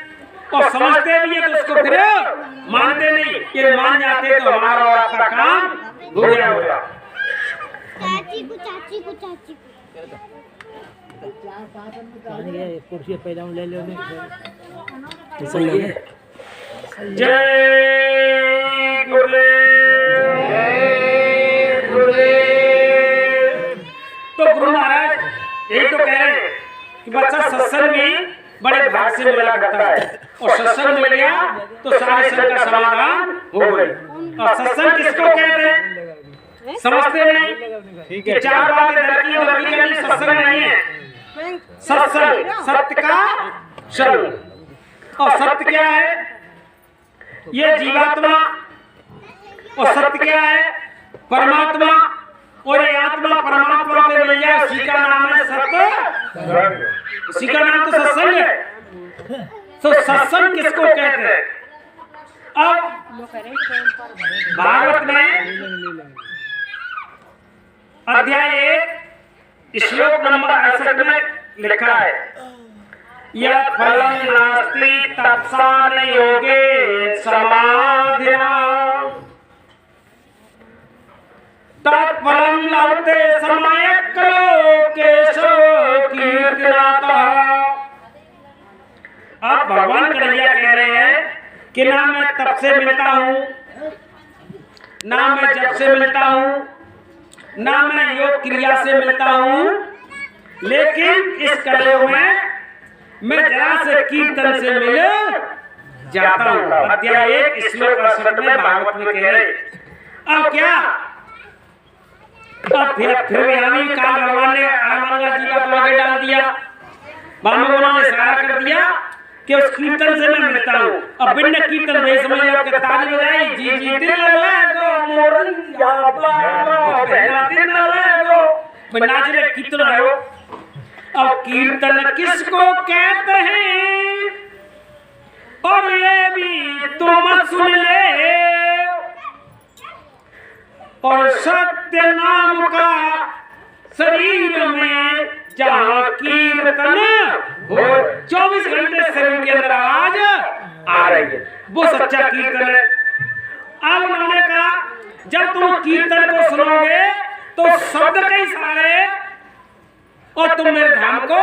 और समझते भी है तो उसको फिर मानते नहीं। ये मान जाते तो हमारा और आपका काम हो गया होगा। चाची को कुर्सी पहले ले लो। जय गुरुदेव, जय गुरुदेव। तो गुरु महाराज यही तो कह रहे हैं कि बच्चा सत्संग में बड़े भाग से मिला करता है, और सत्संग मिल गया तो सारे संकट का समाधान हो गए। और सत्संग किसको कहते हैं समझते नहीं, ठीक है। चार बातें लड़की और लड़की के लिए सत्संग नहीं है। सत्संग सत्य का शरण, और सत्य क्या है, ये जीवात्मा, और सत्य क्या है परमात्मा, और ये आत्मा परमात्मा पे मिल जाए, उसी का नाम है सत्य, उसी का नाम तो सत्संग है। तो सत्संग किसको कहते हैं। अब भागवत में अध्याय 1 श्लोक नंबर 68 में लिखा है, यत् फलं नास्ति तत्सान योगे समाधिना तत्फलं लभते समयक् लोकेशो कीर्तिनातः। अब भगवान कन्हैया कह रहे हैं कि ना मैं तब से मिलता हूँ, ना मैं जब से मिलता हूँ, ना मैं योग क्रिया से मिलता हूँ, लेकिन इस कलयुग में मैं जरा से कीर्तन से मिल जाता हूँ। अध्याय 1 श्लोक 68 में भागवत में कह रहे। अब क्या, अब फिर यानी काल भगवान ने आनंद जी का तो आगे डाल दिया, बाद में उन्होंने इशारा कर दिया कि उस कीर्तन से मैं मिलता हूँ। अब बिन कीर्तन नहीं समझ लो कि ताली बजाई, जी जी दिल लगो मोरिया बाबा बहना दिल लगो, मैं नाच रहे कीर्तन आयो। अब कीर्तन किसको कहते हैं और ये भी तुम सुन ले, और सत्य नाम का शरीर में जहाँ कीर्तन हो 24 घंटे शरीर के अंदर आवाज आ रही है, वो सच्चा कीर्तन है। अब उन्होंने कहा जब तुम कीर्तन को सुनोगे तो शब्द कई सारे और तुम मेरे धाम को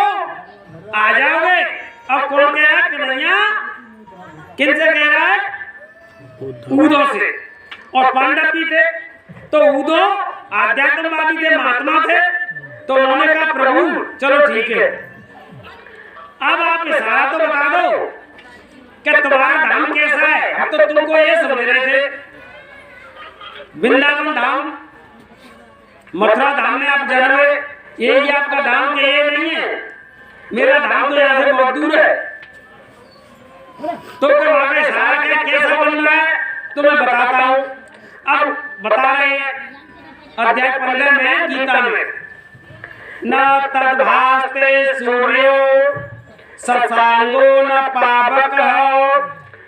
आ जाओगे। अब कौन कह रहा है? कन्हैया किनसे कह रहा है? ऊदो से। और पांडव भी थे तो ऊदो आध्यात्मवादी थे, महात्मा थे, तो उन्होंने कहा प्रभु चलो ठीक है, अब आप इशारा तो बता दो कि तुम्हारा धाम कैसा है। हम तो तुमको ये समझ रहे थे वृंदावन धाम, मथुरा धाम में आप जन्म हुए, यही आपका धाम के ये नहीं है। मेरा धाम तो यहाँ से बहुत दूर है। तो वहां का इशारा क्या कैसा बन रहा है तो मैं बताता हूँ। अब बता रहे हैं अध्याय 15 में गीता में, न तद्भास्ते सूर्यो शशांको न पावकः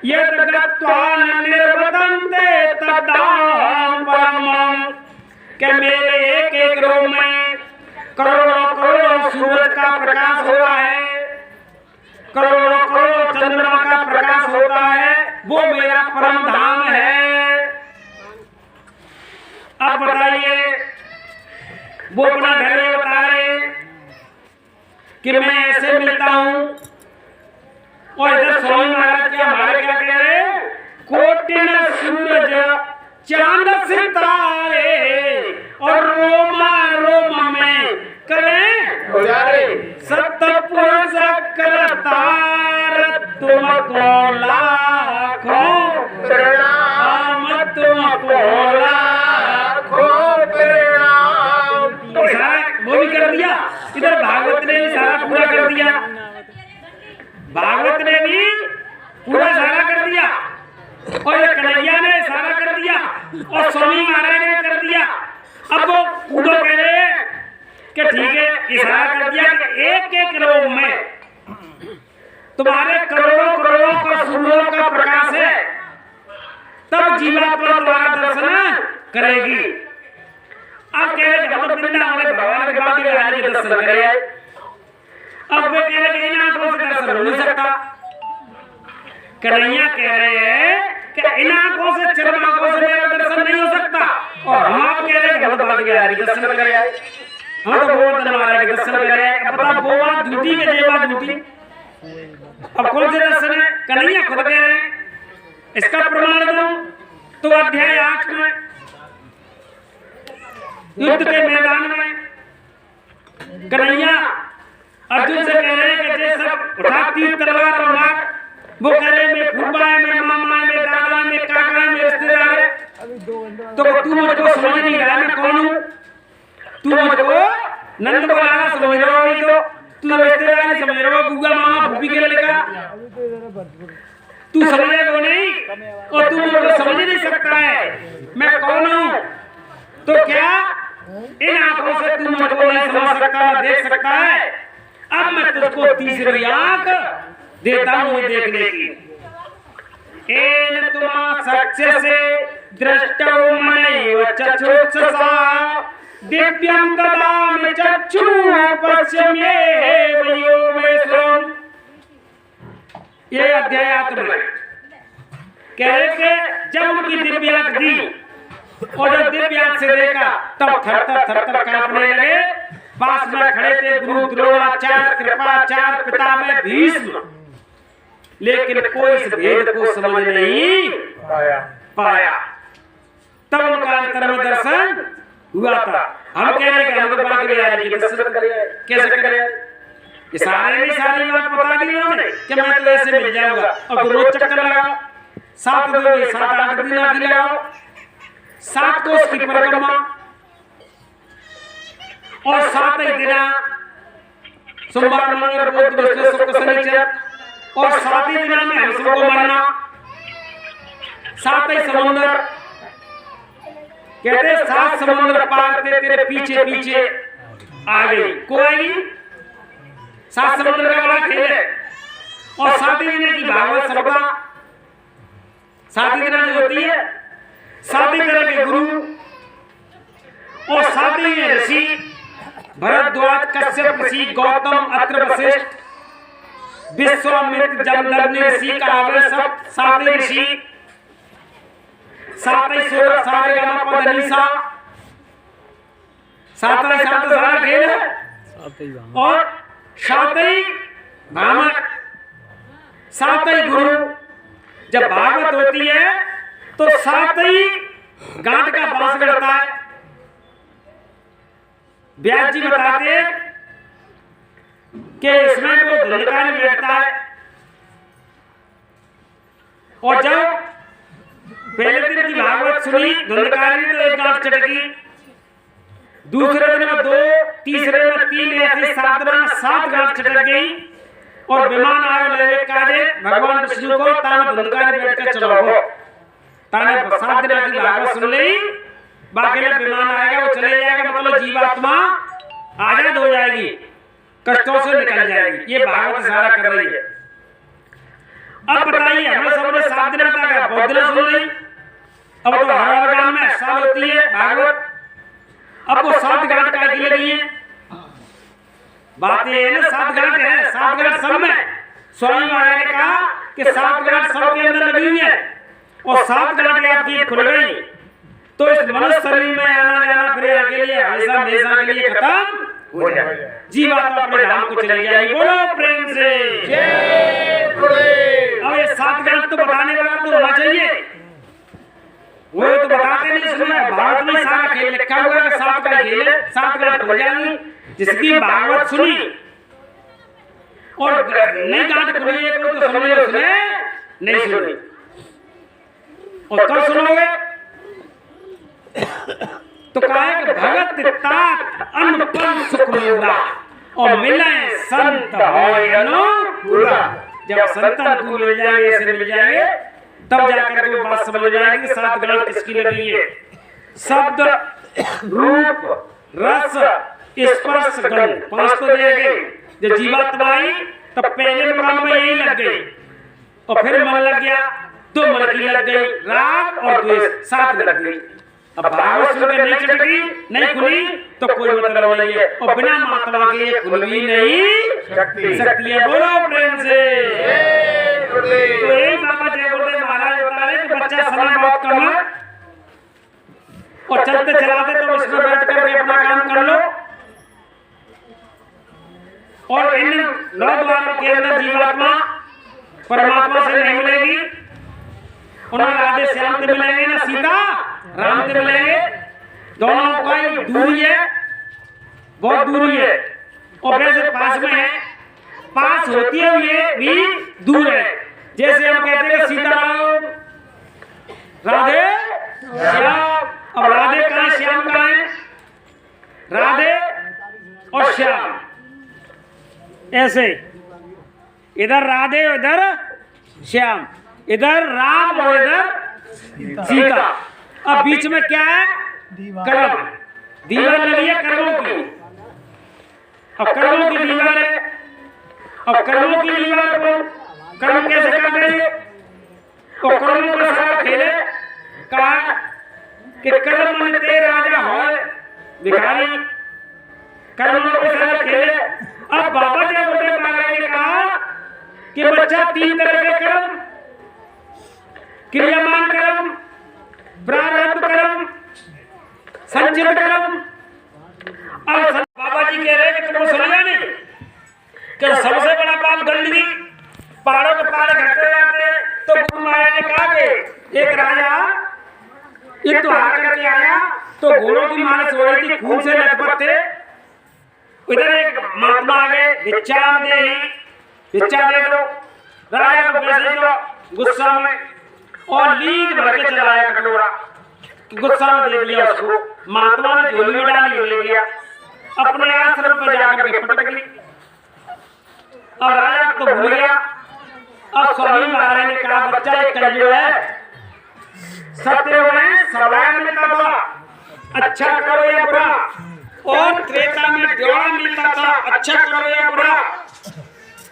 यद् गत्वा न निर्वतन्ते तद्धाम परमम्। कि मेरे एक एक रोम में करोड़ों करोड़ों सूरज का प्रकाश हो रहा है, करोड़ों करोड़ों चंद्रमा का प्रकाश होता है, वो मेरा परम धाम है। अब बताइए, वो अपना धैर्य बता रहे कि मैं ऐसे मिलता हूं, और इधर स्वामी महाराज क्या हमारे क्या कह रहे हैं? कोटि न सूरज चांद सितारे और रोमा रोमा में करें उजारे, सतपुरुष करतार तुमको लाखों प्रणाम, तुमको लाखों प्रणाम। वो भी कर दिया, इधर भागवत ने भी सारा पूरा कर दिया, भागवत ने भी पूरा सारा कर दिया, और कन्हैया ने सारा कर दिया, और स्वामी महाराज ने कर दिया। अब वो उदो कह रहे हैं कि ठीक है, इशारा कर दिया कि एक एक रोम में तुम्हारे करोड़ों करोड़ों का सूर्यों का प्रकाश है, तब जीवात्मा तुम्हारा दर्शन करेगी। अब कह रहे हम तो वृंदावन में भगवान के बाद के दर्शन करे। अब वे कह रहे इन आंखों से दर्शन हो नहीं सकता। कन्हैया कह रहे हैं कि इन आंखों से चरम आंखों से मेरा दर्शन नहीं हो सकता, और हम आप कह रहे हैं गलत बात कह रहे हैं, दर्शन कर रहे हैं। हम तो गोवर्धन महाराज के दर्शन कर रहे हैं। अब बता वो बात झूठी के ये बात झूठी। अब कौन से दर्शन है? कन्हैया खुद कह रहे हैं। इसका प्रमाण दो तो अध्याय 8 में युद्ध के मैदान में कन्हैया अर्जुन से कह रहे हैं कि जैसे उठाती तलवार और नाग, वो कह रहे हैं मैं फूफा है, मैं मामा है, मैं दादा है, मैं काका है, मैं रिश्तेदार है, तो तू मुझको समझ नहीं रहा मैं कौन हूँ? तू मुझको नंद को लाना समझ रहा हो, तू रिश्तेदार नहीं समझ रहा हो, बुआ मामा फूफी के लड़का, तू समझेगा नहीं, और तू मुझको समझ नहीं सकता है मैं कौन हूँ। तो क्या इन आंखों से तू मुझको नहीं समझ सकता, देख सकता है? अब मैं तुझको तीसरी आंख देता हूँ देखने की। एन तुम सच्चे से दृष्टौ मनैव चक्षुषसा दिव्यं ददामि चक्षु पश्यमेव योगेश्वरम्। ये अध्याय आत्मा कह रहे थे जब उनकी दिव्य आंख दी और जब दिव्य आंख से देखा तब थर-थर कांपने लगे। पास में खड़े थे गुरु द्रोणाचार्य, कृपाचार्य, पितामह भीष्म, लेकिन कोई इस भेद को समझ नहीं पाया। तब उनका अंतर में दर्शन हुआ था। हम कह रहे हैं कि हम तो बात करें कि दर्शन करें, कैसे करें? ये सारी बात बता दी उन्होंने कि मैं तो ऐसे मिल जाऊंगा। अब तो रोज चक्कर लगाओ, 7-8 दिन आगे लगाओ, 7 कोस की परिक्रमा और 7 ही दिन सोमवार मंगलवार बुध बृहस्पति शुक्र शनिचर और 7 ही दिन में हम सबको मरना, 7 ही समुद्र कहते 7 समुद्र पार तेरे पीछे पीछे आ गई। को आएगी? 7 समुद्र का बड़ा खेल है और 7 ही दिन की भागवत सभा 7 ही दिन होती है। 7 ही तरह के गुरु और 7 ही ऋषि भरद्वाज कश्यप ऋषि गौतम अत्रि वशिष्ठ विश्वामित्र जमदग्नि ऋषि का आगे सब 7 ऋषि, 7 ही सूरज सारे गाना पद निशा, 7 सारा खेल है और 7 ही ब्राह्मण, 7 ही गुरु। जब भागवत होती है तो 7 ही गांठ का बांस गढ़ता है। व्यास जी बताते कि इसमें वो धुंधकार बैठता है और जब पहले दिन की भागवत सुनी धुंधकारी तो एक गांठ चटकी, दूसरे दिन में 2, तीसरे में 3, ऐसे 7 दिन में 7 गांठ चटक गई और विमान आए लगे काजे भगवान विष्णु को ताने धुंधकारी बैठकर चलो ताने 7 दिन की भागवत सुन ली, बाकी में विमान आएगा वो चले जाएगा, मतलब जीवात्मा आजाद हो जाएगी, कष्टों से निकल जाएगी। ये भागवत सारा कर रही है। अब बताइए हम लोग सबने 7 दिन तक बहुत दिन सुन ली, अब तो हर गांव में साल होती है भागवत, अब वो 7 गांठ का की लगी है। बात ये है ना 7 गांठ है, 7 गांठ सब में स्वामी महाराज ने कहा कि 7 गांठ सबके अंदर लगी हुई है और 7 गांठ आपकी खुल गई तो इस मनुष्य शरीर में आना जाना फिर अकेले हमेशा हमेशा के लिए खत्म हो जाए, जीवात्मा अपने धाम को चली जाएगी। बोलो प्रेम से जय गुरुदेव। अब ये 7 गांठ तो बताने वाला तो होना चाहिए, वो तो बताते नहीं, इसमें भारत में सारा खेल लिखा हुआ है कि 7 का खेल है, 7 गांठ हो जाएंगी। जिसकी भागवत सुनी और नई गांठ खुली है तो समझ लो उसने नहीं सुनी। और कब सुनोगे तो कहा कि भगत तात अनुपम सुख मिला और मिले संत होय। जब संत अनुकूल मिल जाएंगे, ऐसे मिल जाएंगे, तब जाकर के बात समझ में आएगी कि 7 गांठ किसकी लगी है। शब्द रूप रस स्पर्श गंध 5 तो दे गए। जब जीवात्मा आई तब पहले मकान में यही लग गई और फिर मन लग गया तो मन की लग गई, राग और द्वेष 7 लग गई। अब भागवत सुनकर नहीं चटकी नहीं खुली तो कोई मतलब नहीं है और बिना महात्मा के ये खुल भी नहीं सकती है। बोलो प्रेम से तो यही बाबा जय गुरुदेव महाराज बता रहे कि बच्चा समय बहुत कम है और चलते चलाते तो इसमें बैठ करके अपना काम कर लो और इन 9 द्वारों के अंदर जीवात्मा परमात्मा से नहीं मिलेगी, उन्हें राधे श्याम से मिलेंगे ना सीता राम से मिलेंगे, दोनों का दूरी है, बहुत दूरी है और वैसे पास में है, पास होती है ये भी दूर है। जैसे हम कहते हैं सीताराम राधे श्याम, अब राधे कहाँ श्याम कहाँ है, राधे और श्याम ऐसे, इधर राधे उधर श्याम, इधर राम और इधर सीता। अब बीच में क्या है, कर्म, दीवार लगी है कर्मों की। अब कर्मों की दीवार है, अब कर्मों की दीवार को कर्म कैसे काट रहे हैं और कर्मों का सारा खेल है। कहा कि कर्म मन ते राजा हो भिखारी, कर्मों का सारा खेल है। अब बाबा जय गुरुदेव महाराज ने कहा कि बच्चा 3 तरह के कर्म, क्रियामान कर्म, प्रारब्ध कर्म, संचित कर्म। अब बाबा जी कह रहे हैं कि तुमको समझा नहीं कि सबसे बड़ा पाप गंदगी, पहाड़ों के पहाड़ घटते एक राजा एक त्योहार करके आया तो घोड़ों की मालिश हो रही थी, खून से लथपथ थे। इधर एक महात्मा आ गए, भिक्षा दे दो। राजा को पैसे दो गुस्सा में, और लीड भर के चलाया कटोरा, गुस्सा में दे दिया उसको। महात्मा ने झोली में डाल ले गया, अपने आश्रम पर जाकर के पटक ली। अब राजा तो भूल गया। अब स्वामी महाराज ने कहा, बच्चा एक कलयुग है, सत्ययुग में सवाया मिलता था, अच्छा करो या बुरा, और त्रेता में ड्योढ़ा मिलता था, अच्छा करो या बुरा,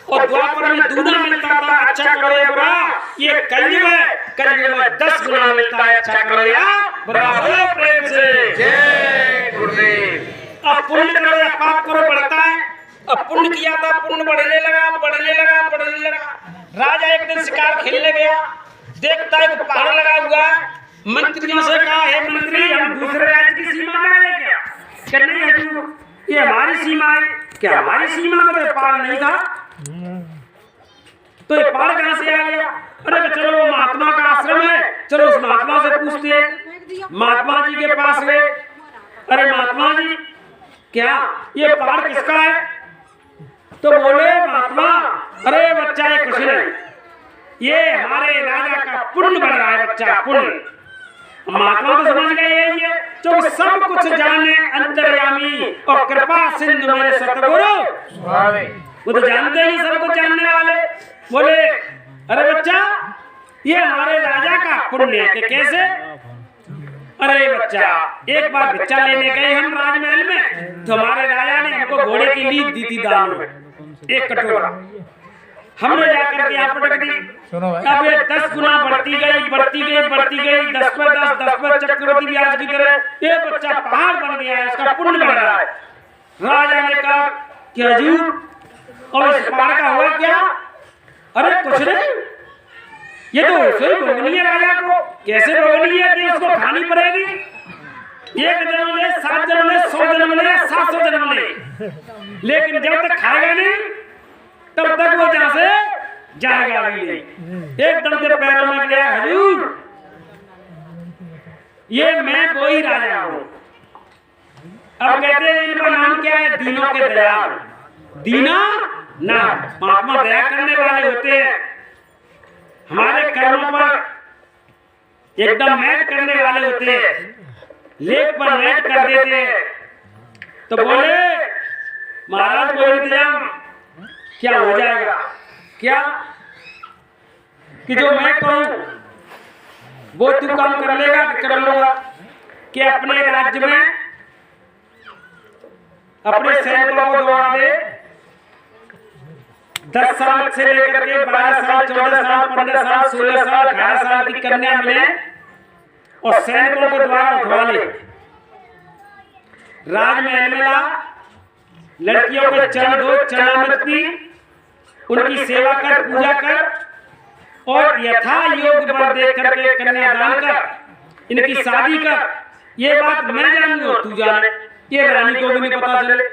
और द्वापर में दूना मिलता था, अच्छा करो या बुरा। ये कलयुग है, कलयुग में 10 गुना मिलता है, अच्छा करो या बुरा। बोलो प्रेम से जय गुरुदेव। अब पुण्य करो या पाप करो बढ़ता है। अब पुण्य किया था, पुण्य बढ़ने लगा। राजा एक दिन शिकार खेलने गया, देखता है कि पहाड़ लगा हुआ है। मंत्रियों से कहा, हे मंत्री, हम दूसरे राज्य की सीमा में रह गया, क्या नहीं हजूर, ये हमारी सीमा है। क्या हमारी सीमा में तो पहाड़ नहीं था, तो ये पहाड़ कहां से आ गया? अरे चलो वो महात्मा का आश्रम है, चलो उस महात्मा से पूछते हैं। महात्मा जी के पास गए, अरे महात्मा जी क्या ये पहाड़ किसका है? तो बोले महात्मा, अरे बच्चा ये कुछ नहीं, ये हमारे राजा का पुण्य बढ़ रहा है बच्चा, पुण्य। महात्मा तो समझ गए ये जो सब कुछ जाने अंतर्यामी और कृपा सिंधु मेरे सतगुरु, वो तो जानते ही सब कुछ जानने वाले। बोले अरे बच्चा ये हमारे राजा का पुण्य है। कैसे? अरे बच्चा, एक बार भिक्षा लेने गए हम राजमहल में, तो हमारे राजा ने हमको घोड़े की लीद दी थी दान में, एक कटोरा, हमने जाकर के यहाँ पटक दी। अब ये 10 गुना बढ़ती गई, 10 पर 10 पर चक्रवर्ती ब्याज की तरह ये बच्चा पहाड़ बन गया है, इसका पुण्य बढ़ रहा है। राजा ने कहा कि हजूर, और इस पहाड़ का हुआ क्या? अरे कुछ नहीं, ये तो उसे भोगनी है राजा को। कैसे भोगनी है कि उसको खानी पड़ेगी? 1 जन्म ले, 7 जन्म ले, 100 जन्म ले, 700 जन्म ले, लेकिन जब तक खाएगा नहीं तब तक वो जहाँ से जाएगा नहीं। एकदम से पैरों में गया, हजूर ये मैं कोई राजा हूँ। अब कहते हैं इनका नाम क्या है? दीनों के दयाल। दीना ना, महात्मा दया करने वाले होते हैं, हमारे कर्मों पर एकदम मैट करने वाले होते हैं, लेख पर मैट कर देते हैं। तो बोले महाराज को इंतजाम क्या हो जाएगा? क्या कि जो मैं कहूं वो तू काम कर लेगा कि कर लूंगा? कि अपने राज्य में अपने सैनिकों को दौड़ा दे, 10 साल से लेकर के 12 साल, 14 साल, 15 साल, 16 साल, 18 साल की कन्या मिले और सैनिकों के द्वारा उठवा ले। राजमहल में ला, लड़कियों के चरण दो, चरणामृत की, उनकी सेवा कर, पूजा कर और यथा योग्य वर देख करके कन्यादान कर, इनकी शादी कर। ये बात मैं जानूं और तू जाने, ये रानी को भी नहीं पता चले,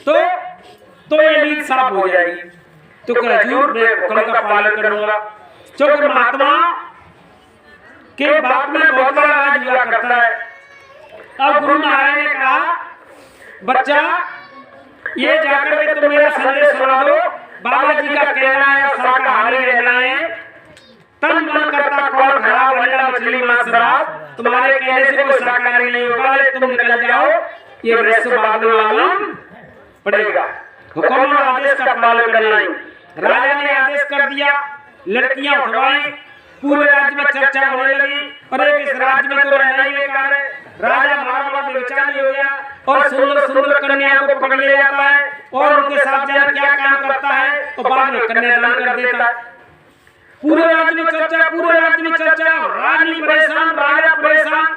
तो ये लीड साफ हो जाएगी। तो हजूर मैं हुक्म का पालन करूंगा। क्योंकि महात्मा के बात में बहुत बड़ा राज हुआ करता है। अब गुरु महाराज ने कहा, बच्चा ये जाकर के तुम मेरा संदेश सुना दो, बाबा जी का कहना है शाकाहारी रहना है, तन मन करता कौन खराब, अंडा मछली मांस शराब, तुम्हारे कहने से कोई शाकाहारी नहीं होगा, तुम निकल जाओ, ये वैश्य बाद में मालूम पड़ेगा। हुक्म और आदेश का पालन करना है। राजा ने आदेश कर दिया, लड़कियां उठवाई, पूरे राज्य में चर्चा होने लगी, अरे इस राज्य में तो रहना ही बेकार है, राजा हमारा बड़ा बेचारी हो गया और सुंदर सुंदर कन्याओं को पकड़ ले जाता है और उनके साथ जाकर क्या काम करता है और बाद में कन्यादान कर देता है। पूरे राज्य में चर्चा, पूरे राज्य में चर्चा, रानी परेशान, राजा परेशान,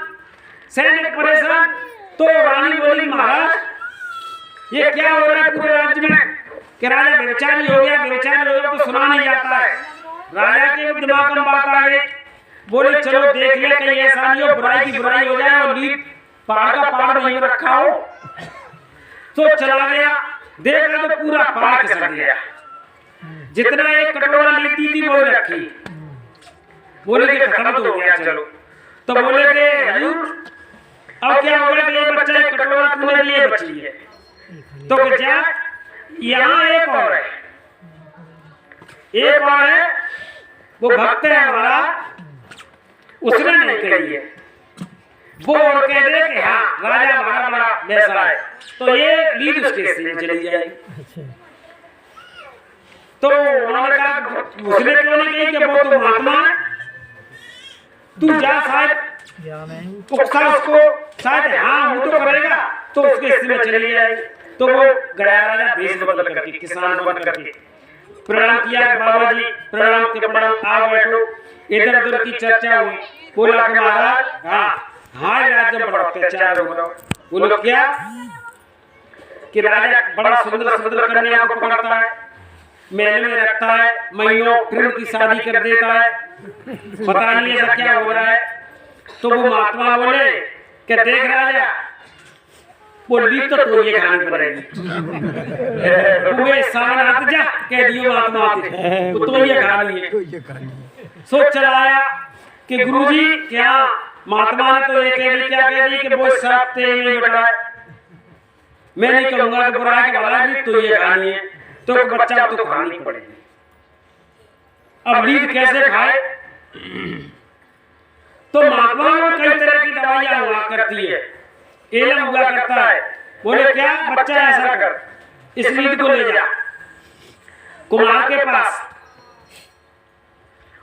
सैनिक परेशान। तो रानी बोली, महाराज ये क्या हो रहा है पूरे राज्य में कि राजा बेचारी हो गया तो सुना नहीं जाता है। राजा के दिमाग में बात आ गई, बोले चलो देख ले कहीं ऐसा नहीं हो बुराई की बुराई हो जाए और लीड पहाड़ का पहाड़ वहीं रखा हो। तो चला गया, देखा तो पूरा पहाड़ खिसक गया, जितना एक कटोरा लीड दी थी वो रखी। बोले कि खत्म तो हो गया चलो। तो बोले कि हजूर अब क्या होगा कि ये बच्चा एक कटोरा तूने लिए बची है, तो कि जा यहाँ एक और है, एक और है, वो भक्त है हमारा, उसने नहीं कही है, वो और कह दे कि हाँ राजा हमारा बड़ा वैसा है, तो ये लीड उसके हिस्से में चली जाएगी। तो उन्होंने कहा उसने क्यों नहीं कही कि वो तो महात्मा है, तू जा शायद पुख्ता उसको शायद हाँ वो तो करेगा तो उसके हिस्से में चली जाएगी। तो वो गया राजा भेष बदल करके, किसान बन करके प्रणाम किया, बाबा जी प्रणाम के प्रणाम, आ बैठो। इधर उधर की चर्चा हुई, बोला कि महाराज हाँ हमारे राज्य में बड़ा अत्याचार हो रहा। बोलो क्या कि राजा बड़ा सुंदर सुंदर कन्या को पकड़ता है, महल में रखता है, महीनों फिर उनकी शादी कर देता है, पता नहीं ऐसा क्या हो रहा है। तो वो महात्मा बोले कि देख राजा वो लीड तो ये खानी पड़ेगी, सामने आते जा कह दियो महात्मा तो ये खानी है। सोच चलाया कि गुरुजी क्या महात्मा ने तो ये कह दी, क्या कह दी कि वो सत्य नहीं बताए, मैं नहीं कहूंगा कि बुरा है कि भला भी तो ये खानी है, तो बच्चा तो खानी पड़ेगी। अब लीड कैसे खाए? तो महात्मा में कई तरह की दवाइयां हुआ करती है, एलम हुआ करता है। बोले क्या बच्चा ऐसा कर, इस लीड को ले जा कुमार के पास,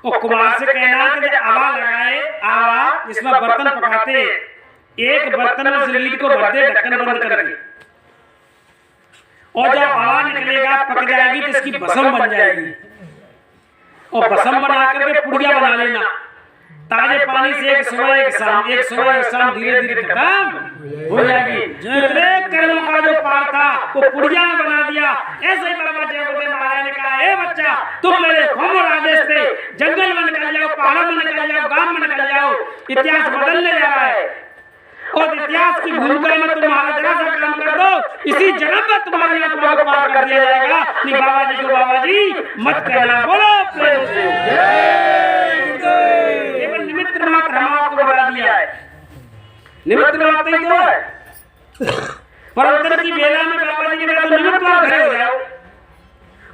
और कुमार से कहना कि आवा लगाए, आवा जिसमें बर्तन पकाते हैं, एक बर्तन में से लीड को भर दे ढक्कन बंद करके, और जब आवा निकलेगा पक जाएगी तो इसकी भस्म बन जाएगी, और भस्म बना करके पुड़िया बना लेना ताजे पानी से, एक सुबह एक शाम, एक सुबह एक शाम धीरे धीरे खत्म हो जाएगी। कितने कर्मों का जो पार था वो पुड़िया में बना दिया। ऐसे ही बाबा जयगुरुदेव महाराज ने कहा, ए बच्चा तुम मेरे खोमर आदेश थे, जंगल में निकल जाओ, पहाड़ों में निकल जाओ, गांव में निकल जाओ, इतिहास बदलने जा रहा है, और इतिहास की भूमिका में तुम्हारा जरा सा काम कर दो, इसी जन्म में तुम्हारी आत्मा को पार कर दिया जाएगा। नहीं बाबा जी को बाबा जी मत कहना, बोलो प्रेम से। केवल निमित्त मात्र हम आपको बता दिया है, निमित्त मात्र ही तो है। परंतर की बेला में बाबा जी ने कहा निमित्त मात्र खड़े हो जाओ,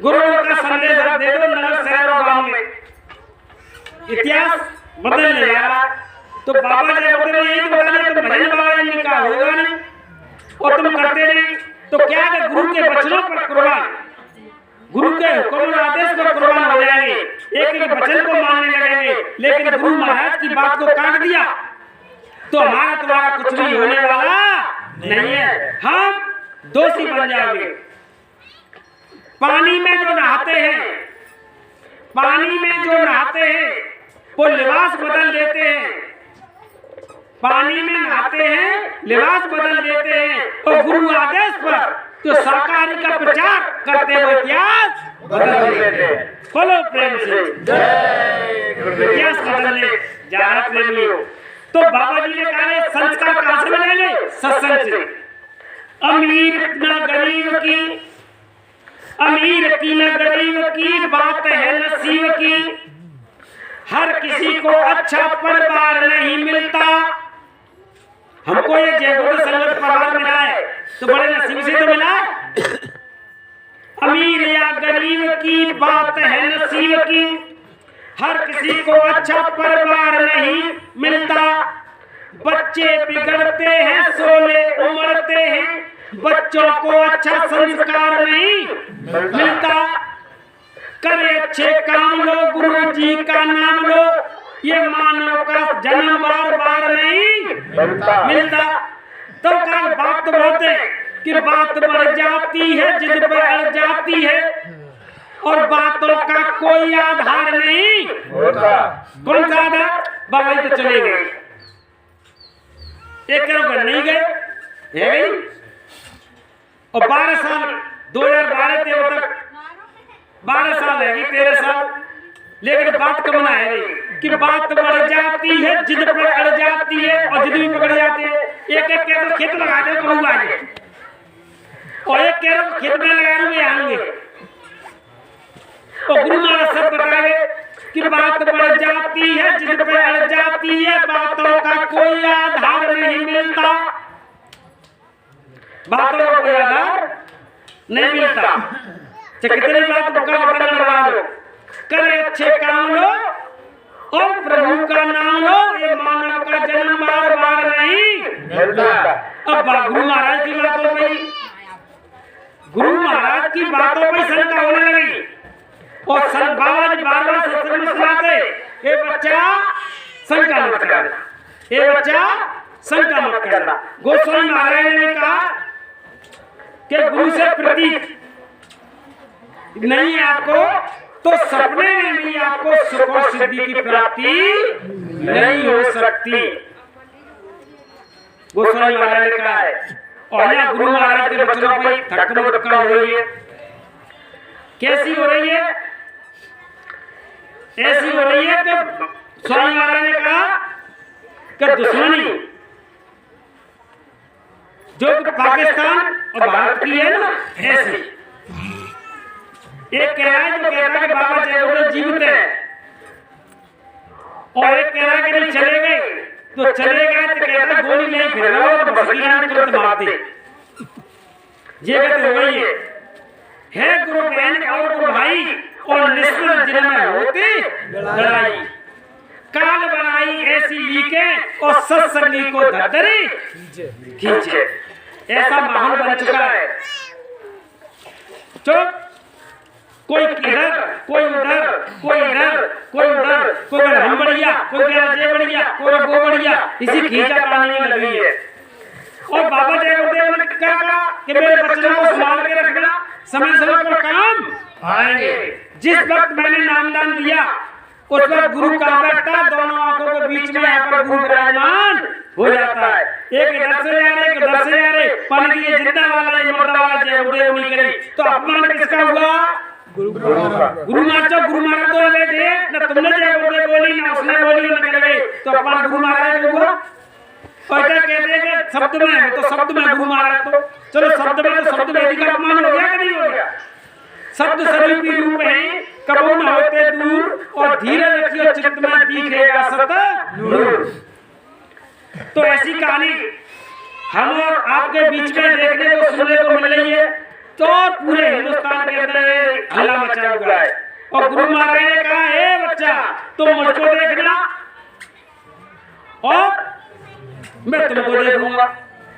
गुरु का संदेश दे दो नगर शहर और गांव में, इतिहास बदलने जा रहा। तो बाबा जी बोलते हैं यही तो बता दिया, तुम भजन बाबा जी का होगा नहीं और तुम करते नहीं, तो क्या है गुरु के वचनों पर कुर्बान, गुरु के हुक्म और आदेश पर कुर्बान हो जाएंगे, एक एक वचन को मानने लगेंगे, लेकिन गुरु महाराज की बात को काट दिया तो हमारा तुम्हारा कुछ भी होने वाला नहीं है, हम दोषी बन जाएंगे। पानी में जो नहाते हैं, पानी में जो नहाते हैं वो लिबास बदल देते हैं, पानी में नहाते हैं लिबास बदल देते हैं, और गुरु आदेश पर तो सरकारी का प्रचार करते हुए इतिहास बदल देते हैं। बोलो प्रेम से इतिहास बदलने जा रहा प्रेमियों। तो बाबा जी ने कहा संस्कार कहां से मिलेंगे? सत्संग से। अमीर न गरीब की, अमीर की न गरीब की बात है नसीब की, हर किसी को अच्छा परिवार नहीं मिलता। हमको ये जयगुरु संगत परिवार मिला है तो बड़े नसीब से तो मिला। अमीर या गरीब की बात है नसीब की, हर किसी को अच्छा परिवार नहीं मिलता। बच्चे बिगड़ते हैं, सोले उमड़ते हैं, बच्चों को अच्छा संस्कार नहीं मिलता। करे अच्छे काम लो, गुरु जी का नाम लो, ये मानव का जन्म बार बार नहीं मिलता। तो कहा बात तो बोलते कि बात बढ़ जाती है, जिद बढ़ जाती है, और बातों का कोई आधार नहीं होता। कौन सा आधार? बाबा जी तो चले गए, एक करोड़ नहीं गए, है गई, और 12 साल 2012 तक 12 साल है, 13 साल, लेकिन बात कम ना है कि बात बढ़ जाती है, जिद पकड़ जाती है, और जिद भी पकड़ जाती है। एक एक कह दो खेत लगा दो कहूँ आज, और एक कह दो खेत में लगा दूंगे आएंगे। और गुरु महाराज सब बताए कि कि बात बढ़ जाती है जिद पे अड़ जाती है, बातों का कोई आधार नहीं मिलता, बातों का कोई आधार नहीं मिलता। कितनी बात करने लो, करे अच्छे काम लो और प्रभु का नाम लो, ये मानव का जन्म बार बार नहीं मिलता। अब गुरु महाराज की बातों पे, गुरु महाराज की बातों पे शंका होने लगी और संत बाबा जी बार बार सत्संग में सुनाते, ये बच्चा शंका मत करना, ये बच्चा शंका मत करना। गोस्वामी महाराज ने कहा कि गुरु से प्रतीक नहीं है आपको तो सपने में भी आपको सुख और सिद्धि की प्राप्ति नहीं हो सकती। गोस्वामी महाराज ने कहा है। और यहाँ गुरु महाराज के बच्चों पर धक्का हो रही है। कैसी हो रही है? ऐसी हो रही है कि स्वामी महाराज ने कहा कि दुश्मनी जो पाकिस्तान और भारत की है ना, ऐसी एक कह रहा है जो कहता है कि बाबा जय जीवित है, और एक कह रहा है कि नहीं चले गए, तो चले गए तो कहता है गोली नहीं फिर रहा तो बसरी नाम तुरंत मारते। ये कहते हो गई है गुरु बहन और गुरु भाई और निष्ठुर जिनमें होती लड़ाई, काल बनाई ऐसी लीके और सत्संगी को धरधरी खींचे। ऐसा माहौल बन चुका है। चुप, कोई इधर कोई उधर, कोई इधर कोई उधर, कोई हम बढ़िया, कोई कह रहा जय बढ़िया, कोई वो बढ़िया, इसी खींचातानी में लगी है। और बाबा जय गुरुदेव ने क्या कहा कि मेरे बच्चों को संभाल के रखना, समय समय पर काम आएंगे। जिस वक्त मैंने नामदान दिया उस वक्त गुरु का बेटा दोनों आंखों के बीच में यहाँ पर गुरु विराजमान हो जाता है। एक इधर से आ रहे, एक उधर से आ रहे, पानी की ये जिंदा वाला ये मुर्दा वाला जय गुरुदेव नहीं करे तो अपमान किसका हुआ? गुरु महाराज। गुरु महाराज तो बैठे न, तुमने जय गुरुदेव बोली ना उसने बोली न करे तो अपमान गुरु महाराज को हुआ। और कहते हैं शब्द में है तो शब्द में गुरु महाराज, तो चलो शब्द में तो शब्द में का अपमान हो गया कि नहीं हो गया? शब्द स्वरूपी रूप है, कबो न होते दूर और धीरे रखियो चित्त में दिखेगा सत नूर। तो ऐसी कहानी हम और आपके बीच में देखने को सुनने को मिल रही है, तो पूरे हिंदुस्तान के अंदर हल्ला मचा हुआ है। और गुरु महाराज ने कहा हे बच्चा तुम मुझको देखना और मैं तुमको देखूंगा,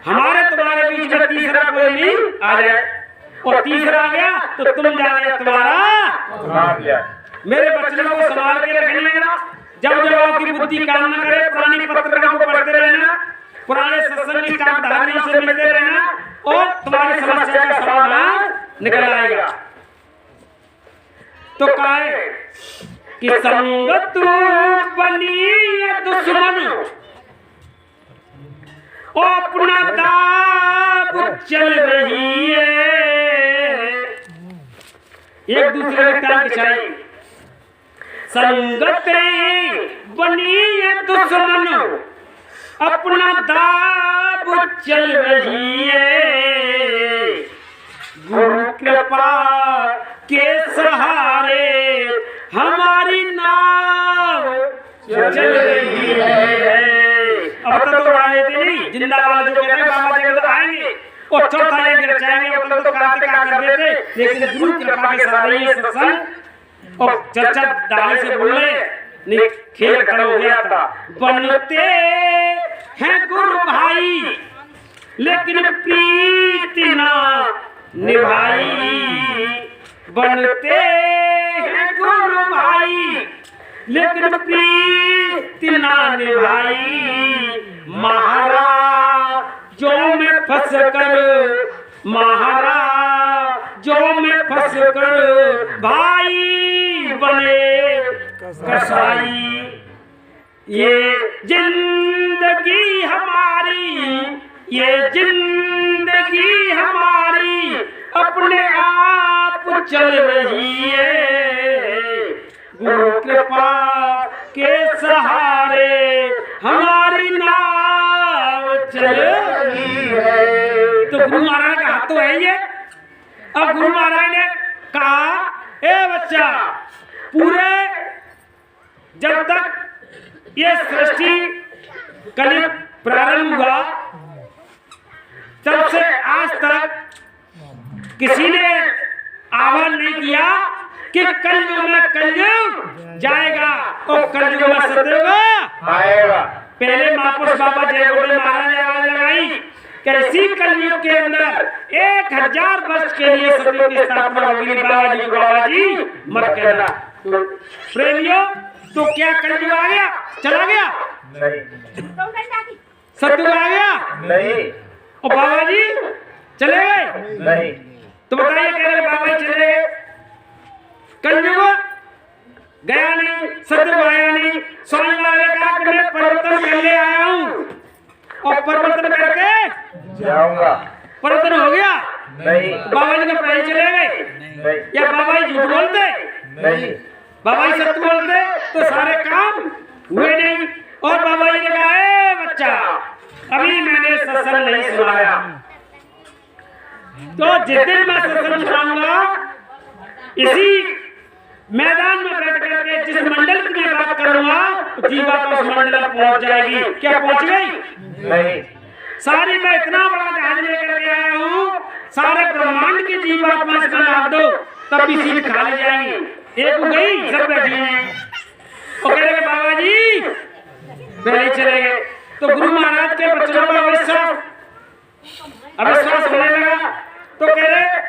हमारे तुम्हारे बीच में तीसरा कोई नहीं आ जाए, और तीसरा आ गया तो तुम जाने तुम्हारा। मेरे बच्चों को संभाल के रख लेना, जब जब आपकी बुद्धि काम न करे पुरानी पत्रिका को पढ़ते रहना, पुराने सत्संगी कामधारियों से मिलते रहना और तुम्हारी समस्या का समाधान निकल आएगा। तो कहा है कि संगत बनी दुश्मन अपना दाब चल रही है, एक दूसरे के टांग बिछाई। संगत बनी दुश्मन अपना दाब चल रही है, गुरु कृपा के सहारे हमारी नाव चल रही है। अब तक तो आए थे नहीं, जिंदा वाला जो कहते हैं बाबा जी तो आएंगे और चौथा ये गिरचाएंगे, और तब तो क्रांति का कर देते, लेकिन गुरु कृपा के सहारे ये सत्संग और चर्चा डाले से बोले नहीं, खेल खत्म हो गया था। बनते हैं गुरु भाई लेकिन प्रीति ना निभाई, बनते हैं गुरु भाई लेकिन प्रीति ना निभाई, महाराजों में फंस कर, महाराजों में फंस कर भाई बने कसाई। ये जिंदगी हमारी, ये जिंदगी हमारी अपने आप चल रही है, गुरु कृपा के सहारे हमारी नाव चल रही है। तो गुरु महाराज का हाथ तो है ये। अब गुरु महाराज ने कहा ए बच्चा पूरे जब तक ये सृष्टि कलयुग प्रारंभ हुआ तब से आज तक किसी ने आह्वान नहीं किया कि कलयुग में कलयुग जाएगा और कलयुग में सतयुग आएगा। पहले महापुरुष बाबा जय गुरुदेव महाराज ने आवाज लगाई कि इसी कलयुग के अंदर 1000 वर्ष के लिए सतयुग की स्थापना होगी। बाबा जी मत कहना। प्रेमियों, तो क्या कलयुग आ गया, चला गया? नहीं। सतयुग आ गया? नहीं। और बाबा जी चले गए? नहीं। तो बताइए, कह रहे बाबा जी चले गए, कलयुग गया नहीं, सतयुग आया नहीं। स्वामी महाराज ने कहा कि मैं परिवर्तन कर ले आया हूँ और परिवर्तन करके जाऊंगा। परिवर्तन हो गया? नहीं। बाबा जी के पहले चले गए? या बाबा जी झूठ बोलते? नहीं। बाबा जी सत्य बोलते तो सारे काम हुए नहीं। और बाबा जी ने कहा, ए बच्चा, अभी मैंने सत्संग नहीं सुनाया, तो जिस दिन मैं सत्संग सुनाऊंगा इसी मैदान में बैठ करके जिस मंडल की मैं बात करूंगा जीवात्मा उस मंडल में पहुंच जाएगी। क्या पहुंच गई? नहीं। सारी मैं इतना बड़ा जहाज लेकर के आया हूँ, सारे ब्रह्मांड की जीवात्मा इसमें लाद दो तब भी सीट खाली जाएगी। एक गई, सब बैठी हैं। और कह रहे बाबा जी पहले चले गए। तो गुरु महाराज के बच्चों का अविश्वास होने लगा। तो कह रहे